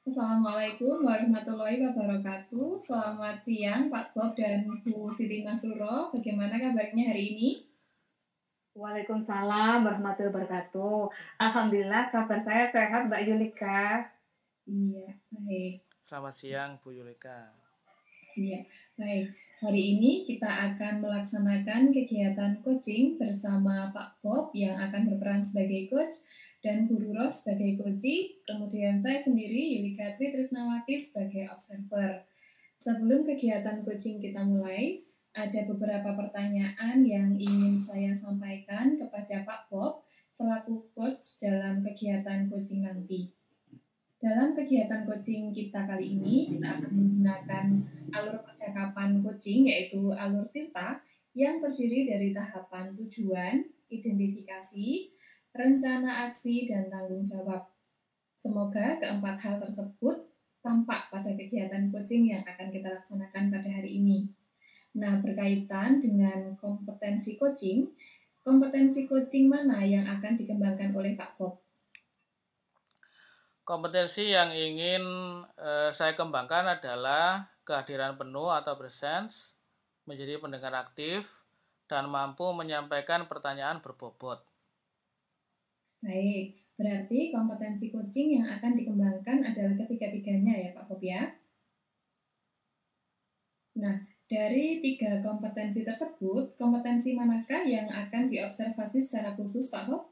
Assalamualaikum warahmatullahi wabarakatuh. Selamat siang Pak Bob dan Bu Siti Masuro. Bagaimana kabarnya hari ini? Waalaikumsalam warahmatullahi wabarakatuh. Alhamdulillah kabar saya sehat Mbak Yulika. Iya, baik. Selamat siang Bu Yulika. Iya, baik. Hari ini kita akan melaksanakan kegiatan coaching bersama Pak Bob yang akan berperan sebagai coach dan Bu Roro sebagai coachee, kemudian saya sendiri Yulika Tri Trisnawati sebagai observer. Sebelum kegiatan coaching kita mulai, ada beberapa pertanyaan yang ingin saya sampaikan kepada Pak Bob selaku coach dalam kegiatan coaching nanti. Dalam kegiatan coaching kita kali ini, kita akan menggunakan alur percakapan coaching, yaitu alur Tirta, yang terdiri dari tahapan tujuan, identifikasi, rencana aksi, dan tanggung jawab. Semoga keempat hal tersebut tampak pada kegiatan coaching yang akan kita laksanakan pada hari ini. Nah, berkaitan dengan kompetensi coaching mana yang akan dikembangkan oleh Pak Bob? Kompetensi yang ingin saya kembangkan adalah kehadiran penuh atau presence, menjadi pendengar aktif, dan mampu menyampaikan pertanyaan berbobot. Baik, berarti kompetensi coaching yang akan dikembangkan adalah ketiga-tiganya ya Pak Bob ya. Nah, dari 3 kompetensi tersebut, kompetensi manakah yang akan diobservasi secara khusus Pak Bob?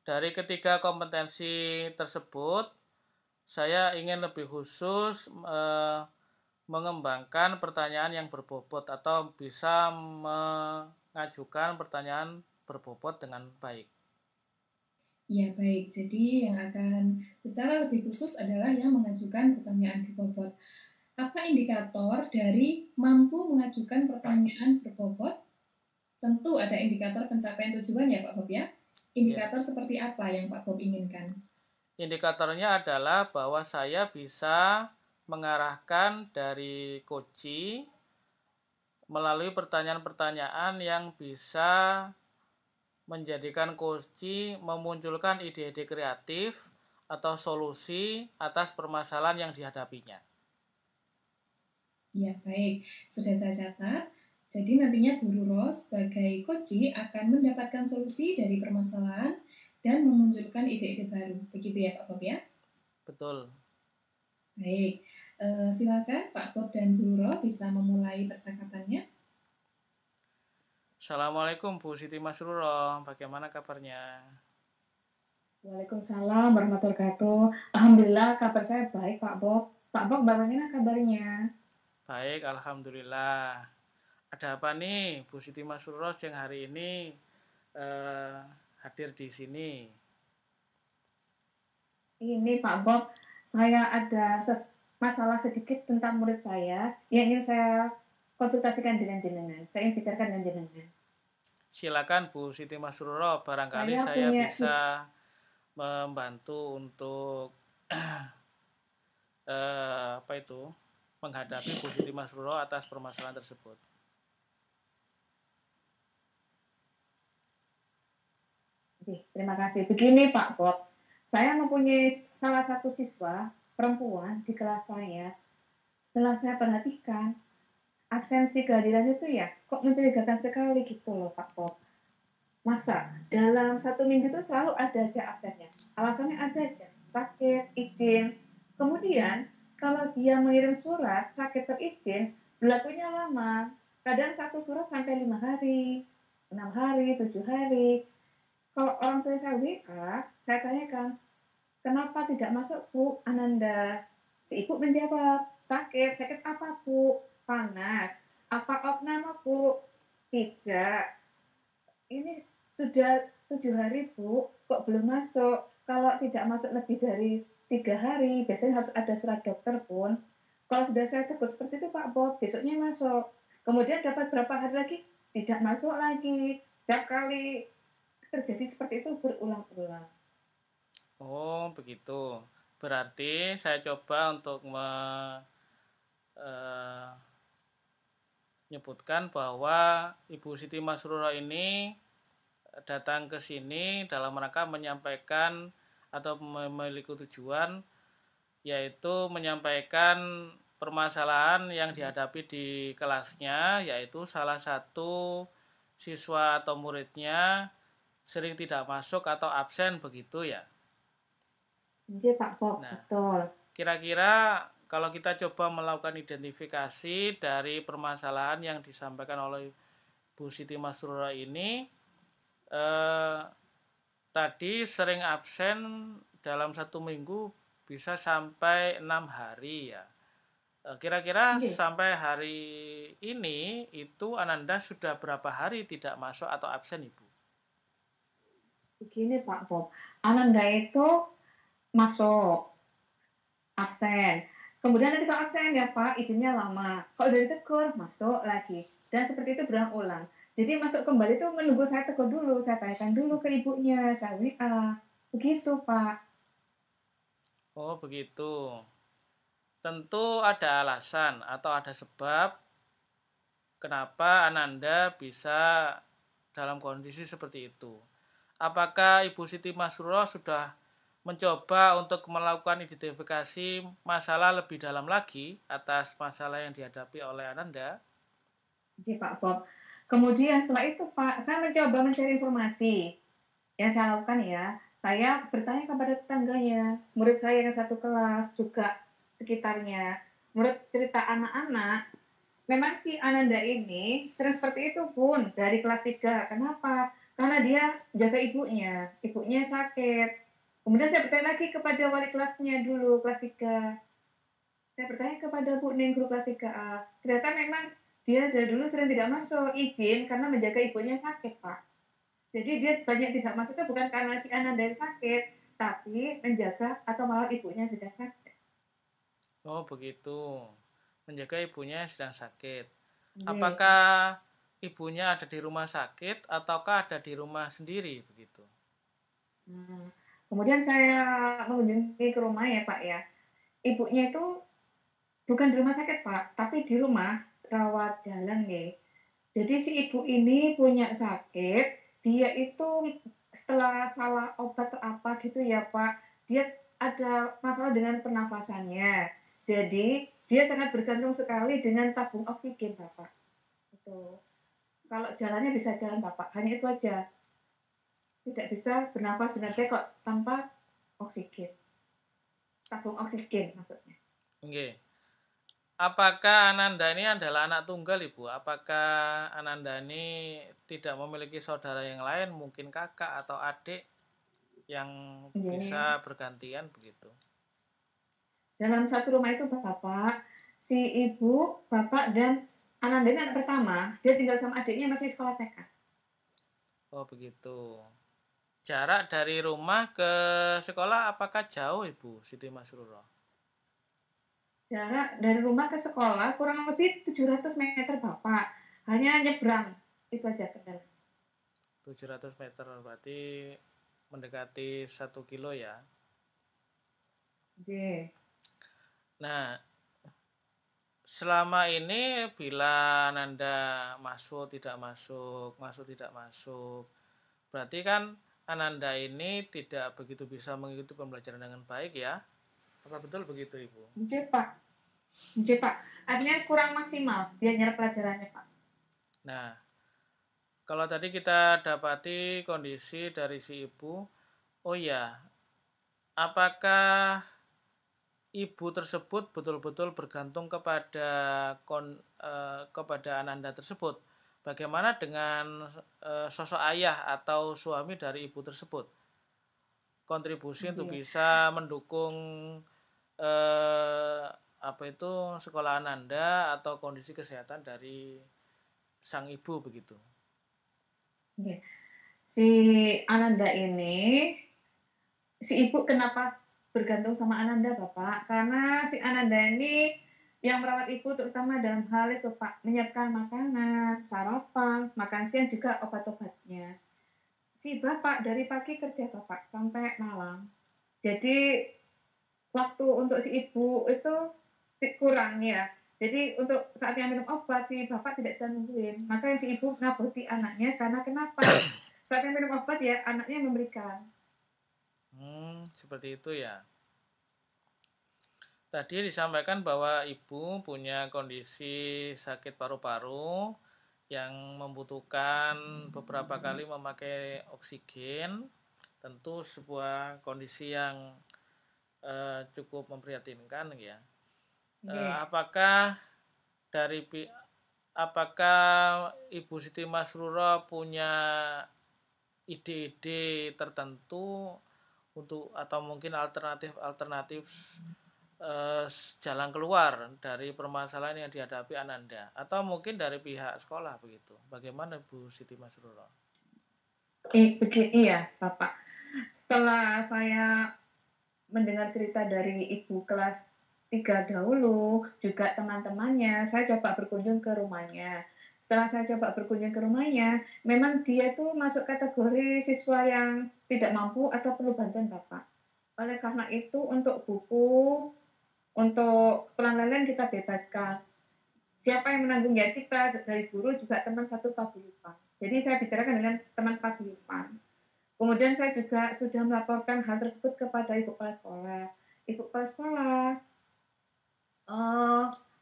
Dari ketiga kompetensi tersebut, saya ingin lebih khusus mengembangkan pertanyaan yang berbobot atau bisa mengajukan pertanyaan berbobot dengan baik. Ya baik, jadi yang akan secara lebih khusus adalah yang mengajukan pertanyaan berbobot. Apa indikator dari mampu mengajukan pertanyaan berbobot? Tentu ada indikator pencapaian tujuan ya Pak Bob ya. Indikator seperti apa yang Pak Bob inginkan? Indikatornya adalah bahwa saya bisa mengarahkan dari coachee melalui pertanyaan-pertanyaan yang bisa menjadikan coachee memunculkan ide-ide kreatif atau solusi atas permasalahan yang dihadapinya. Ya, baik. Sudah saya catat. Jadi nantinya Bu Ruro sebagai coach akan mendapatkan solusi dari permasalahan dan memunculkan ide-ide baru. Begitu ya Pak Bob ya? Betul. Baik. Silakan Pak Bob dan Bu Ruro bisa memulai percakapannya. Assalamualaikum Bu Siti Masruro, bagaimana kabarnya? Waalaikumsalam warahmatullahi wabarakatuh. Alhamdulillah kabar saya baik Pak Bob. Pak Bob bagaimana kabarnya? Baik, Alhamdulillah. Ada apa nih Bu Siti Masruro yang hari ini eh, hadir di sini? Ini Pak Bob, saya ada masalah sedikit tentang murid saya yang ingin saya konsultasikan dengan jenengan. Saya ingin bicarakan dengan jenengan. Silakan Bu Siti Masruro, barangkali Saya saya punya bisa membantu untuk apa itu menghadapi Bu Siti Masruro atas permasalahan tersebut. Terima kasih. Begini Pak Bob, saya mempunyai salah satu siswa perempuan di kelas saya. Setelah saya perhatikan, absensi kehadirannya itu ya kok mencurigakan sekali gitu loh Pak Bob. Masa dalam 1 minggu itu selalu ada aja absennya. Alasannya ada aja, sakit, izin. Kemudian kalau dia mengirim surat sakit terizin, berlakunya lama. Kadang satu surat sampai 5 hari, 6 hari, 7 hari. Kalau orang tua saya WA, saya tanyakan, kenapa tidak masuk Bu Ananda? Si ibu menjawab, sakit. Sakit apa Bu? Panas. Apa opname Bu? Tidak. Ini sudah 7 hari Bu, kok belum masuk? Kalau tidak masuk lebih dari 3 hari, biasanya harus ada surat dokter pun. Kalau sudah saya tegur seperti itu Pak Bob, besoknya masuk. Kemudian dapat berapa hari lagi, tidak masuk lagi. Setiap kali terjadi seperti itu berulang-ulang. Oh, begitu. Berarti saya coba untuk menyebutkan bahwa Ibu Siti Masruro ini datang ke sini dalam rangka menyampaikan atau memiliki tujuan yaitu menyampaikan permasalahan yang dihadapi di kelasnya, yaitu salah satu siswa atau muridnya sering tidak masuk atau absen begitu ya. Jadi Pak Bob, Nah, betul. kira-kira kalau kita coba melakukan identifikasi dari permasalahan yang disampaikan oleh Bu Siti Masrura ini, eh, tadi sering absen dalam 1 minggu bisa sampai 6 hari ya. Kira-kira Oke. sampai hari ini itu Ananda sudah berapa hari tidak masuk atau absen Ibu? Begini Pak Bob, Ananda itu masuk, absen. Kemudian nanti kalau absen ya Pak, izinnya lama. Kalau udah ditegur, masuk lagi. Dan seperti itu berulang-ulang. Jadi masuk kembali itu menunggu saya tegur dulu, saya tanyakan dulu ke ibunya, saya WA. Begitu Pak. Oh begitu. Tentu ada alasan atau ada sebab kenapa Ananda bisa dalam kondisi seperti itu. Apakah Ibu Siti Masruro sudah mencoba untuk melakukan identifikasi masalah lebih dalam lagi atas masalah yang dihadapi oleh Ananda? Jadi Pak Bob. Kemudian setelah itu Pak, saya mencoba mencari informasi. Yang saya lakukan ya, saya bertanya kepada tetangganya, murid saya yang satu kelas, juga sekitarnya. Menurut cerita anak-anak, memang si Ananda ini sering seperti itu pun dari kelas 3. Kenapa? Karena dia jaga ibunya. Ibunya sakit. Kemudian saya bertanya lagi kepada wali kelasnya dulu, kelas 3. Saya bertanya kepada Bu Ning, guru kelas 3A. Ternyata memang dia dari dulu sering tidak masuk izin karena menjaga ibunya sakit, Pak. Jadi dia banyak tidak masuknya bukan karena si Ananda yang sakit, tapi menjaga atau merawat ibunya sedang sakit. Oh begitu, menjaga ibunya yang sedang sakit. Oke. Apakah ibunya ada di rumah sakit ataukah ada di rumah sendiri begitu? Nah, kemudian saya mengunjungi ke rumah ya Pak ya. Ibunya itu bukan di rumah sakit Pak, tapi di rumah rawat jalan nih. Jadi si ibu ini punya sakit, dia itu setelah salah obat atau apa gitu ya Pak, dia ada masalah dengan pernafasannya. Jadi dia sangat bergantung sekali dengan tabung oksigen Bapak. Itu. Kalau jalannya bisa jalan Bapak, hanya itu aja. Tidak bisa bernafas dengan baik kok tanpa oksigen. Tabung oksigen maksudnya. Oke. Apakah Ananda ini adalah anak tunggal, Ibu? Apakah Ananda ini tidak memiliki saudara yang lain, mungkin kakak atau adik yang bisa bergantian begitu? Dalam satu rumah itu Bapak, si ibu, bapak, dan Ananda ini anak pertama. Dia tinggal sama adiknya masih sekolah TK. Oh begitu. Jarak dari rumah ke sekolah apakah jauh, Ibu Siti Masruro? Jarak dari rumah ke sekolah kurang lebih 700 meter Bapak. Hanya nyebrang. Itu aja kendala. 700 meter berarti mendekati 1 kilo ya. J. Nah, selama ini bila Ananda masuk tidak masuk berarti kan Ananda ini tidak begitu bisa mengikuti pembelajaran dengan baik ya. Apa betul begitu, Ibu? J Pak. Artinya kurang maksimal dia nyerap pelajarannya Pak. Nah, kalau tadi kita dapati kondisi dari si ibu, oh ya, apakah ibu tersebut betul-betul bergantung kepada Ananda tersebut? Bagaimana dengan sosok ayah atau suami dari ibu tersebut? Kontribusi untuk bisa mendukung sekolah Ananda atau kondisi kesehatan dari sang ibu begitu. Si Ananda ini, si ibu kenapa bergantung sama Ananda Bapak? Karena si Ananda ini yang merawat ibu terutama dalam hal itu Pak, menyiapkan makanan, sarapan, makan siang juga obat-obatnya. Si bapak dari pagi kerja Bapak sampai malam. Jadi waktu untuk si ibu itu kurang ya. Jadi untuk saatnya minum obat si bapak tidak bisa nungguin. Maka si ibu ngaboti anaknya karena kenapa? Saatnya minum obat ya anaknya memberikan. Seperti itu ya. Tadi disampaikan bahwa ibu punya kondisi sakit paru-paru yang membutuhkan beberapa kali memakai oksigen. Tentu sebuah kondisi yang cukup memprihatinkan ya. Apakah Ibu Siti Masruro punya ide-ide tertentu untuk atau mungkin alternatif jalan keluar dari permasalahan yang dihadapi Ananda atau mungkin dari pihak sekolah begitu? Bagaimana Bu Siti Masruro? Iya Bapak. Setelah saya mendengar cerita dari ibu kelas 3 dahulu, juga teman-temannya, saya coba berkunjung ke rumahnya. Setelah saya coba berkunjung ke rumahnya, memang dia tuh masuk kategori siswa yang tidak mampu atau perlu bantuan Bapak. Oleh karena itu untuk buku, untuk pelan-pelan kita bebaskan. Siapa yang menanggung ya kita dari guru juga teman satu paguyuban. Jadi saya bicarakan dengan teman paguyuban. Kemudian saya juga sudah melaporkan hal tersebut kepada Ibu Kepala Sekolah. Ibu Kepala Sekolah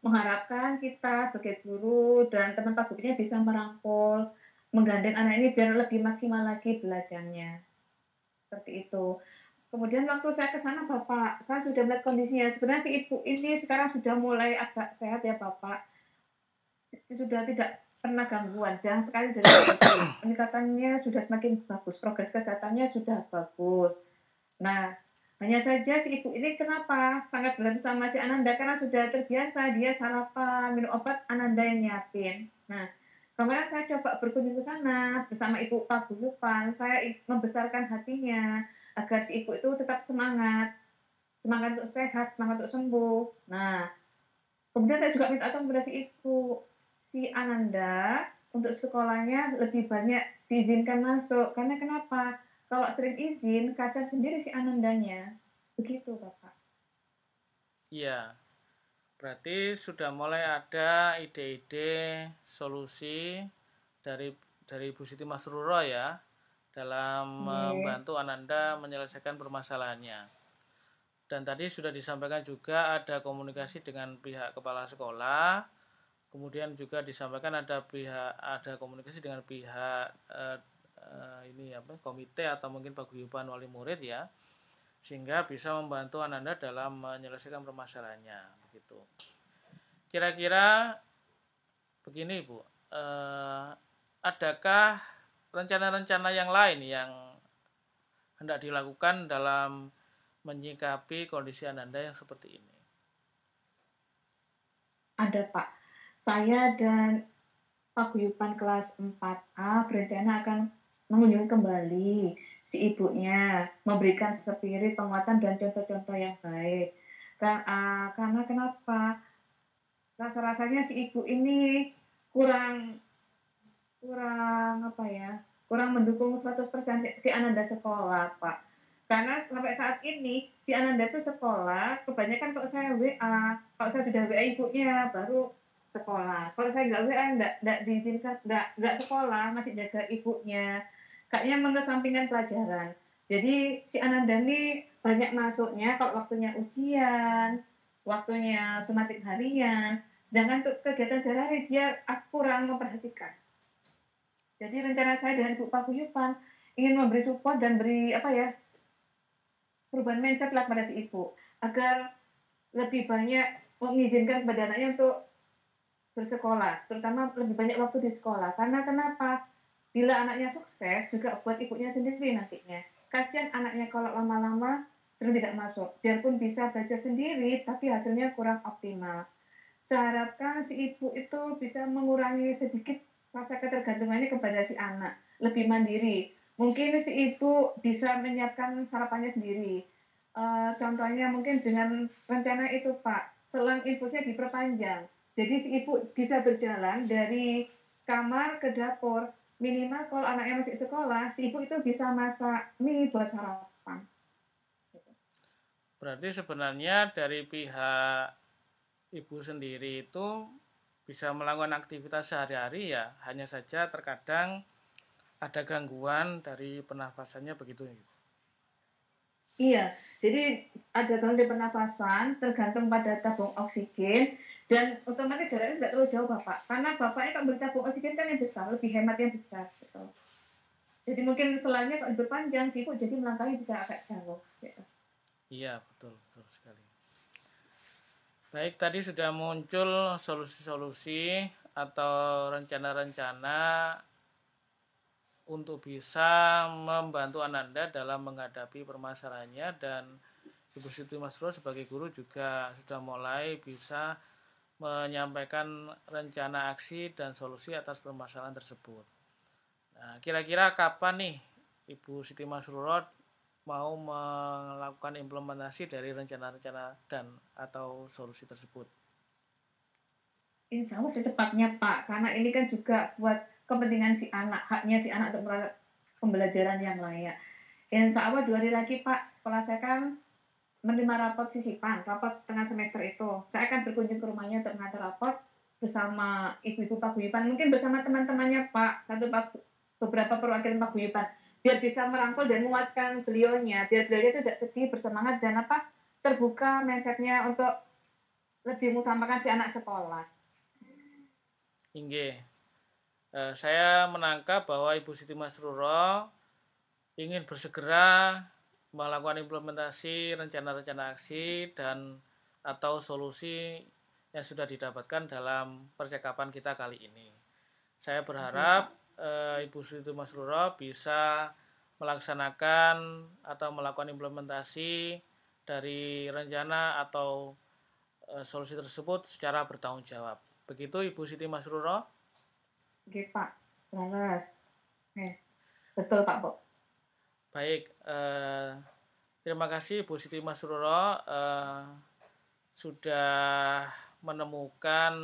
mengharapkan kita sebagai guru dan teman paguyubannya bisa merangkul, menggandeng anak ini biar lebih maksimal lagi belajarnya. Seperti itu. Kemudian waktu saya ke sana Bapak, saya sudah melihat kondisinya. Sebenarnya si ibu ini sekarang sudah mulai agak sehat ya Bapak. Sudah tidak pernah gangguan, jarang sekali dari peningkatannya sudah semakin bagus, progres kesehatannya sudah bagus. Nah, hanya saja si ibu ini kenapa sangat bergantung sama si Ananda karena sudah terbiasa dia sarapan, minum obat Ananda yang nyiapin. Nah, kemarin saya coba berkunjung ke sana bersama Ibu Paguyuban, saya membesarkan hatinya agar si ibu itu tetap semangat untuk sehat, semangat untuk sembuh. Nah, kemudian saya juga minta tolong kepada si ibu, si Ananda untuk sekolahnya lebih banyak diizinkan masuk. Karena kenapa? Kalau sering izin, kasihan sendiri si Anandanya. Begitu, Bapak. Iya, berarti sudah mulai ada ide-ide solusi dari Bu Siti Masruro ya dalam membantu Ananda menyelesaikan permasalahannya. Dan tadi sudah disampaikan juga ada komunikasi dengan pihak kepala sekolah, kemudian juga disampaikan ada komunikasi dengan pihak komite atau mungkin paguyuban wali murid ya, sehingga bisa membantu Ananda dalam menyelesaikan permasalahannya begitu. Kira-kira begini Bu, adakah rencana-rencana yang lain yang hendak dilakukan dalam menyikapi kondisi Ananda yang seperti ini? Ada Pak, saya dan paguyuban kelas 4A berencana akan mengunjungi kembali si ibunya, memberikan spirit penguatan dan contoh-contoh yang baik. Karena kenapa? Rasa-rasanya si ibu ini kurang mendukung 100% si Ananda sekolah, Pak. Karena sampai saat ini si Ananda itu sekolah, kebanyakan kalau saya sudah WA ibunya baru sekolah. Kalau saya nggak WA nggak diizinkan, nggak sekolah, masih jaga ibunya. Kayaknya mengesampingkan pelajaran. Jadi si Ananda ini banyak masuknya kalau waktunya ujian, waktunya suntik harian, sedangkan untuk kegiatan sehari-hari dia kurang memperhatikan. Jadi rencana saya dengan Ibu Paguyuban ingin memberi support dan beri perubahan mindset lah pada si ibu agar lebih banyak mengizinkan kepada anaknya untuk bersekolah, terutama lebih banyak waktu di sekolah. Karena kenapa? Bila anaknya sukses juga buat ibunya sendiri nantinya. Kasihan anaknya kalau lama-lama sering tidak masuk. Biarpun bisa belajar sendiri, tapi hasilnya kurang optimal. Saya harapkan si ibu itu bisa mengurangi sedikit rasa ketergantungannya kepada si anak, lebih mandiri. Mungkin si ibu bisa menyiapkan sarapannya sendiri. Contohnya mungkin dengan rencana itu Pak, selang infusnya diperpanjang. Jadi si ibu bisa berjalan dari kamar ke dapur. Minimal kalau anaknya masih sekolah, si ibu itu bisa masak mie buat sarapan. Berarti sebenarnya dari pihak ibu sendiri itu bisa melakukan aktivitas sehari-hari ya, hanya saja terkadang ada gangguan dari pernafasannya begitu. Iya, jadi ada gangguan di pernafasan tergantung pada tabung oksigen dan otomatis jaraknya tidak terlalu jauh Bapak, karena Bapaknya kalau beli tabung oksigen kan yang besar, lebih hemat yang besar. Gitu. Jadi mungkin selanya kalau diperpanjang sih, jadi melangkahnya bisa agak jauh. Gitu. Iya, betul sekali. Baik, tadi sudah muncul solusi-solusi atau rencana-rencana untuk bisa membantu Ananda dalam menghadapi permasalahannya, dan Ibu Siti Masrur sebagai guru juga sudah mulai bisa menyampaikan rencana aksi dan solusi atas permasalahan tersebut. Nah, kira-kira kapan nih Ibu Siti Masrur mau melakukan implementasi dari rencana-rencana dan atau solusi tersebut? Insya Allah secepatnya Pak, karena ini kan juga buat kepentingan si anak, haknya si anak untuk melakukan pembelajaran yang layak. Insya Allah 2 hari lagi Pak, sekolah saya kan menerima raport sisipan, raport setengah semester itu. Saya akan berkunjung ke rumahnya untuk mengantar raport bersama ibu-ibu paguyuban, mungkin bersama teman-temannya Pak, beberapa perwakilan paguyuban, biar bisa merangkul dan menguatkan beliaunya, biar beliau itu tidak sedih, bersemangat dan terbuka mindsetnya untuk lebih mengutamakan si anak sekolah. Inggih. Saya menangkap bahwa Ibu Siti Masruro ingin bersegera melakukan implementasi rencana-rencana aksi dan atau solusi yang sudah didapatkan dalam percakapan kita kali ini. Saya berharap Ibu Siti Masruro bisa melaksanakan atau melakukan implementasi dari rencana atau solusi tersebut secara bertanggung jawab. Begitu Ibu Siti Masruro? Oke Pak, laras. Betul Pak Bu. Baik, terima kasih Bu Siti Masruro sudah menemukan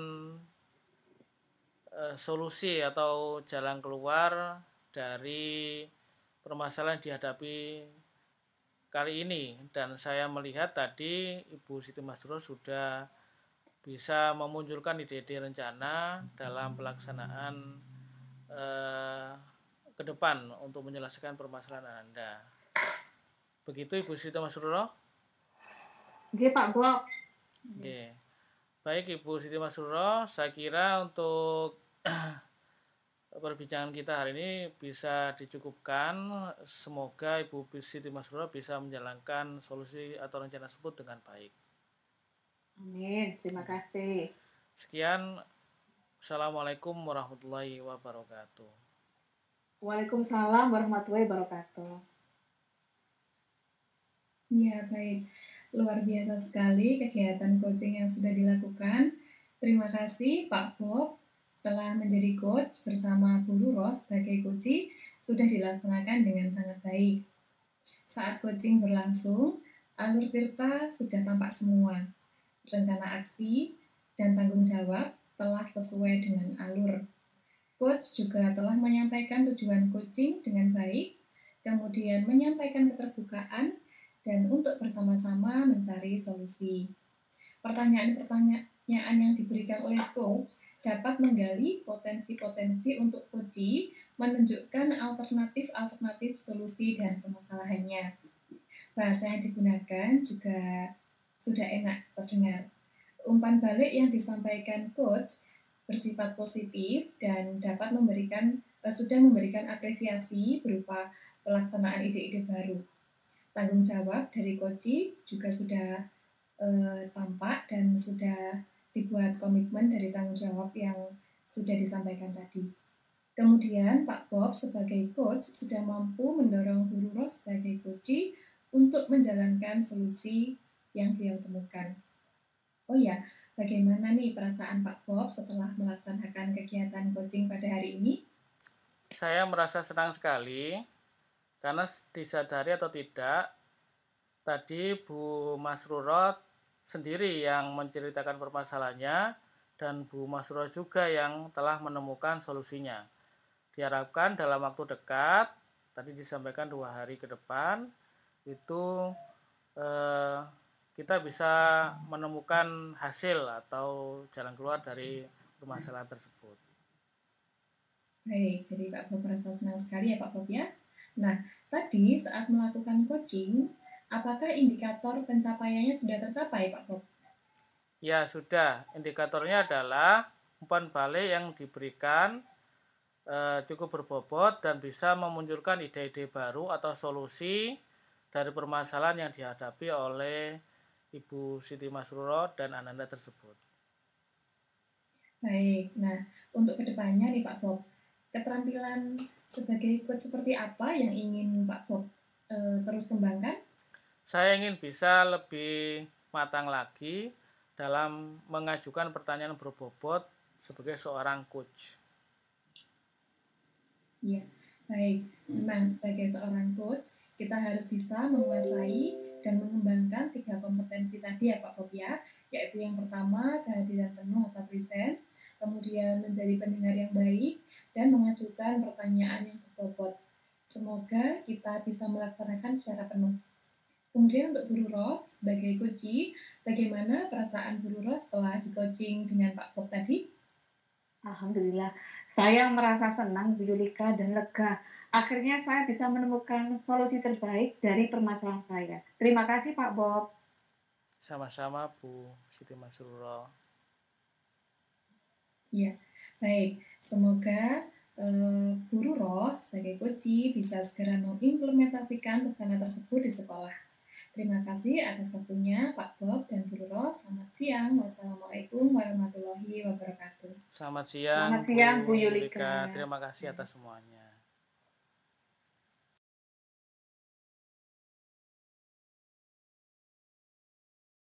solusi atau jalan keluar dari permasalahan yang dihadapi kali ini, dan saya melihat tadi Ibu Siti Masruro sudah bisa memunculkan ide-ide rencana dalam pelaksanaan ke depan untuk menyelesaikan permasalahan Anda. Begitu Ibu Siti Masruro? Oke, Pak Bob. Oke. Baik Ibu Siti Masruro, saya kira untuk perbincangan kita hari ini bisa dicukupkan. Semoga Ibu Siti Masruro bisa menjalankan solusi atau rencana tersebut dengan baik. Amin. Terima kasih. Sekian. Assalamualaikum warahmatullahi wabarakatuh. Waalaikumsalam warahmatullahi wabarakatuh. Ya, baik. Luar biasa sekali kegiatan coaching yang sudah dilakukan. Terima kasih Pak Bob telah menjadi coach bersama Bu Ruros sebagai coach sudah dilaksanakan dengan sangat baik. Saat coaching berlangsung, alur Tirta sudah tampak semua. Rencana aksi dan tanggung jawab telah sesuai dengan alur. Coach juga telah menyampaikan tujuan coaching dengan baik, kemudian menyampaikan keterbukaan, dan untuk bersama-sama mencari solusi. Pertanyaan-pertanyaan yang diberikan oleh coach dapat menggali potensi-potensi untuk coach menunjukkan alternatif-alternatif solusi dan permasalahannya. Bahasa yang digunakan juga sudah enak terdengar. Umpan balik yang disampaikan coach bersifat positif dan dapat sudah memberikan apresiasi berupa pelaksanaan ide-ide baru. Tanggung jawab dari coach juga sudah tampak dan sudah dibuat komitmen dari tanggung jawab yang sudah disampaikan tadi. Kemudian Pak Bob sebagai coach sudah mampu mendorong Bu Ruros sebagai coach untuk menjalankan solusi yang beliau temukan. Oh ya, bagaimana nih perasaan Pak Bob setelah melaksanakan kegiatan coaching pada hari ini? Saya merasa senang sekali karena disadari atau tidak, tadi Bu Masruro sendiri yang menceritakan permasalahannya dan Bu Masruro juga yang telah menemukan solusinya. Diharapkan dalam waktu dekat, tadi disampaikan 2 hari ke depan, itu kita bisa menemukan hasil atau jalan keluar dari permasalahan tersebut. Baik, jadi Pak Bob merasa senang sekali ya Pak Bob ya. Nah, tadi saat melakukan coaching, apakah indikator pencapaiannya sudah tercapai Pak Bob? Ya sudah, indikatornya adalah umpan balik yang diberikan cukup berbobot dan bisa memunculkan ide-ide baru atau solusi dari permasalahan yang dihadapi oleh Ibu Siti Masruro dan Ananda tersebut. Baik, nah untuk kedepannya nih Pak Bob, keterampilan sebagai coach seperti apa yang ingin Pak Bob terus kembangkan? Saya ingin bisa lebih matang lagi dalam mengajukan pertanyaan berbobot sebagai seorang coach. Ya, baik. Memang sebagai seorang coach, kita harus bisa menguasai dan mengembangkan 3 kompetensi tadi ya Pak Bob ya, yaitu yang pertama kehadiran penuh atau presence, kemudian menjadi pendengar yang baik, dan mengajukan pertanyaan yang berbobot. Semoga kita bisa melaksanakan secara penuh. Kemudian untuk Bu Ruro sebagai coach, bagaimana perasaan Bu Ruro setelah di-coaching dengan Pak Bob tadi? Alhamdulillah, saya merasa senang Bu Yulika dan lega. Akhirnya saya bisa menemukan solusi terbaik dari permasalahan saya. Terima kasih Pak Bob. Sama-sama Bu Siti Masruro. Ya, baik. Semoga Bu Ruro sebagai coach bisa segera mengimplementasikan rencana tersebut di sekolah. Terima kasih atas waktunya Pak Bob dan Bu Ruro. Selamat siang. Wassalamualaikum warahmatullahi wabarakatuh. Selamat siang, Selamat siang, Bu Yulika. Yulika. Terima kasih atas semuanya.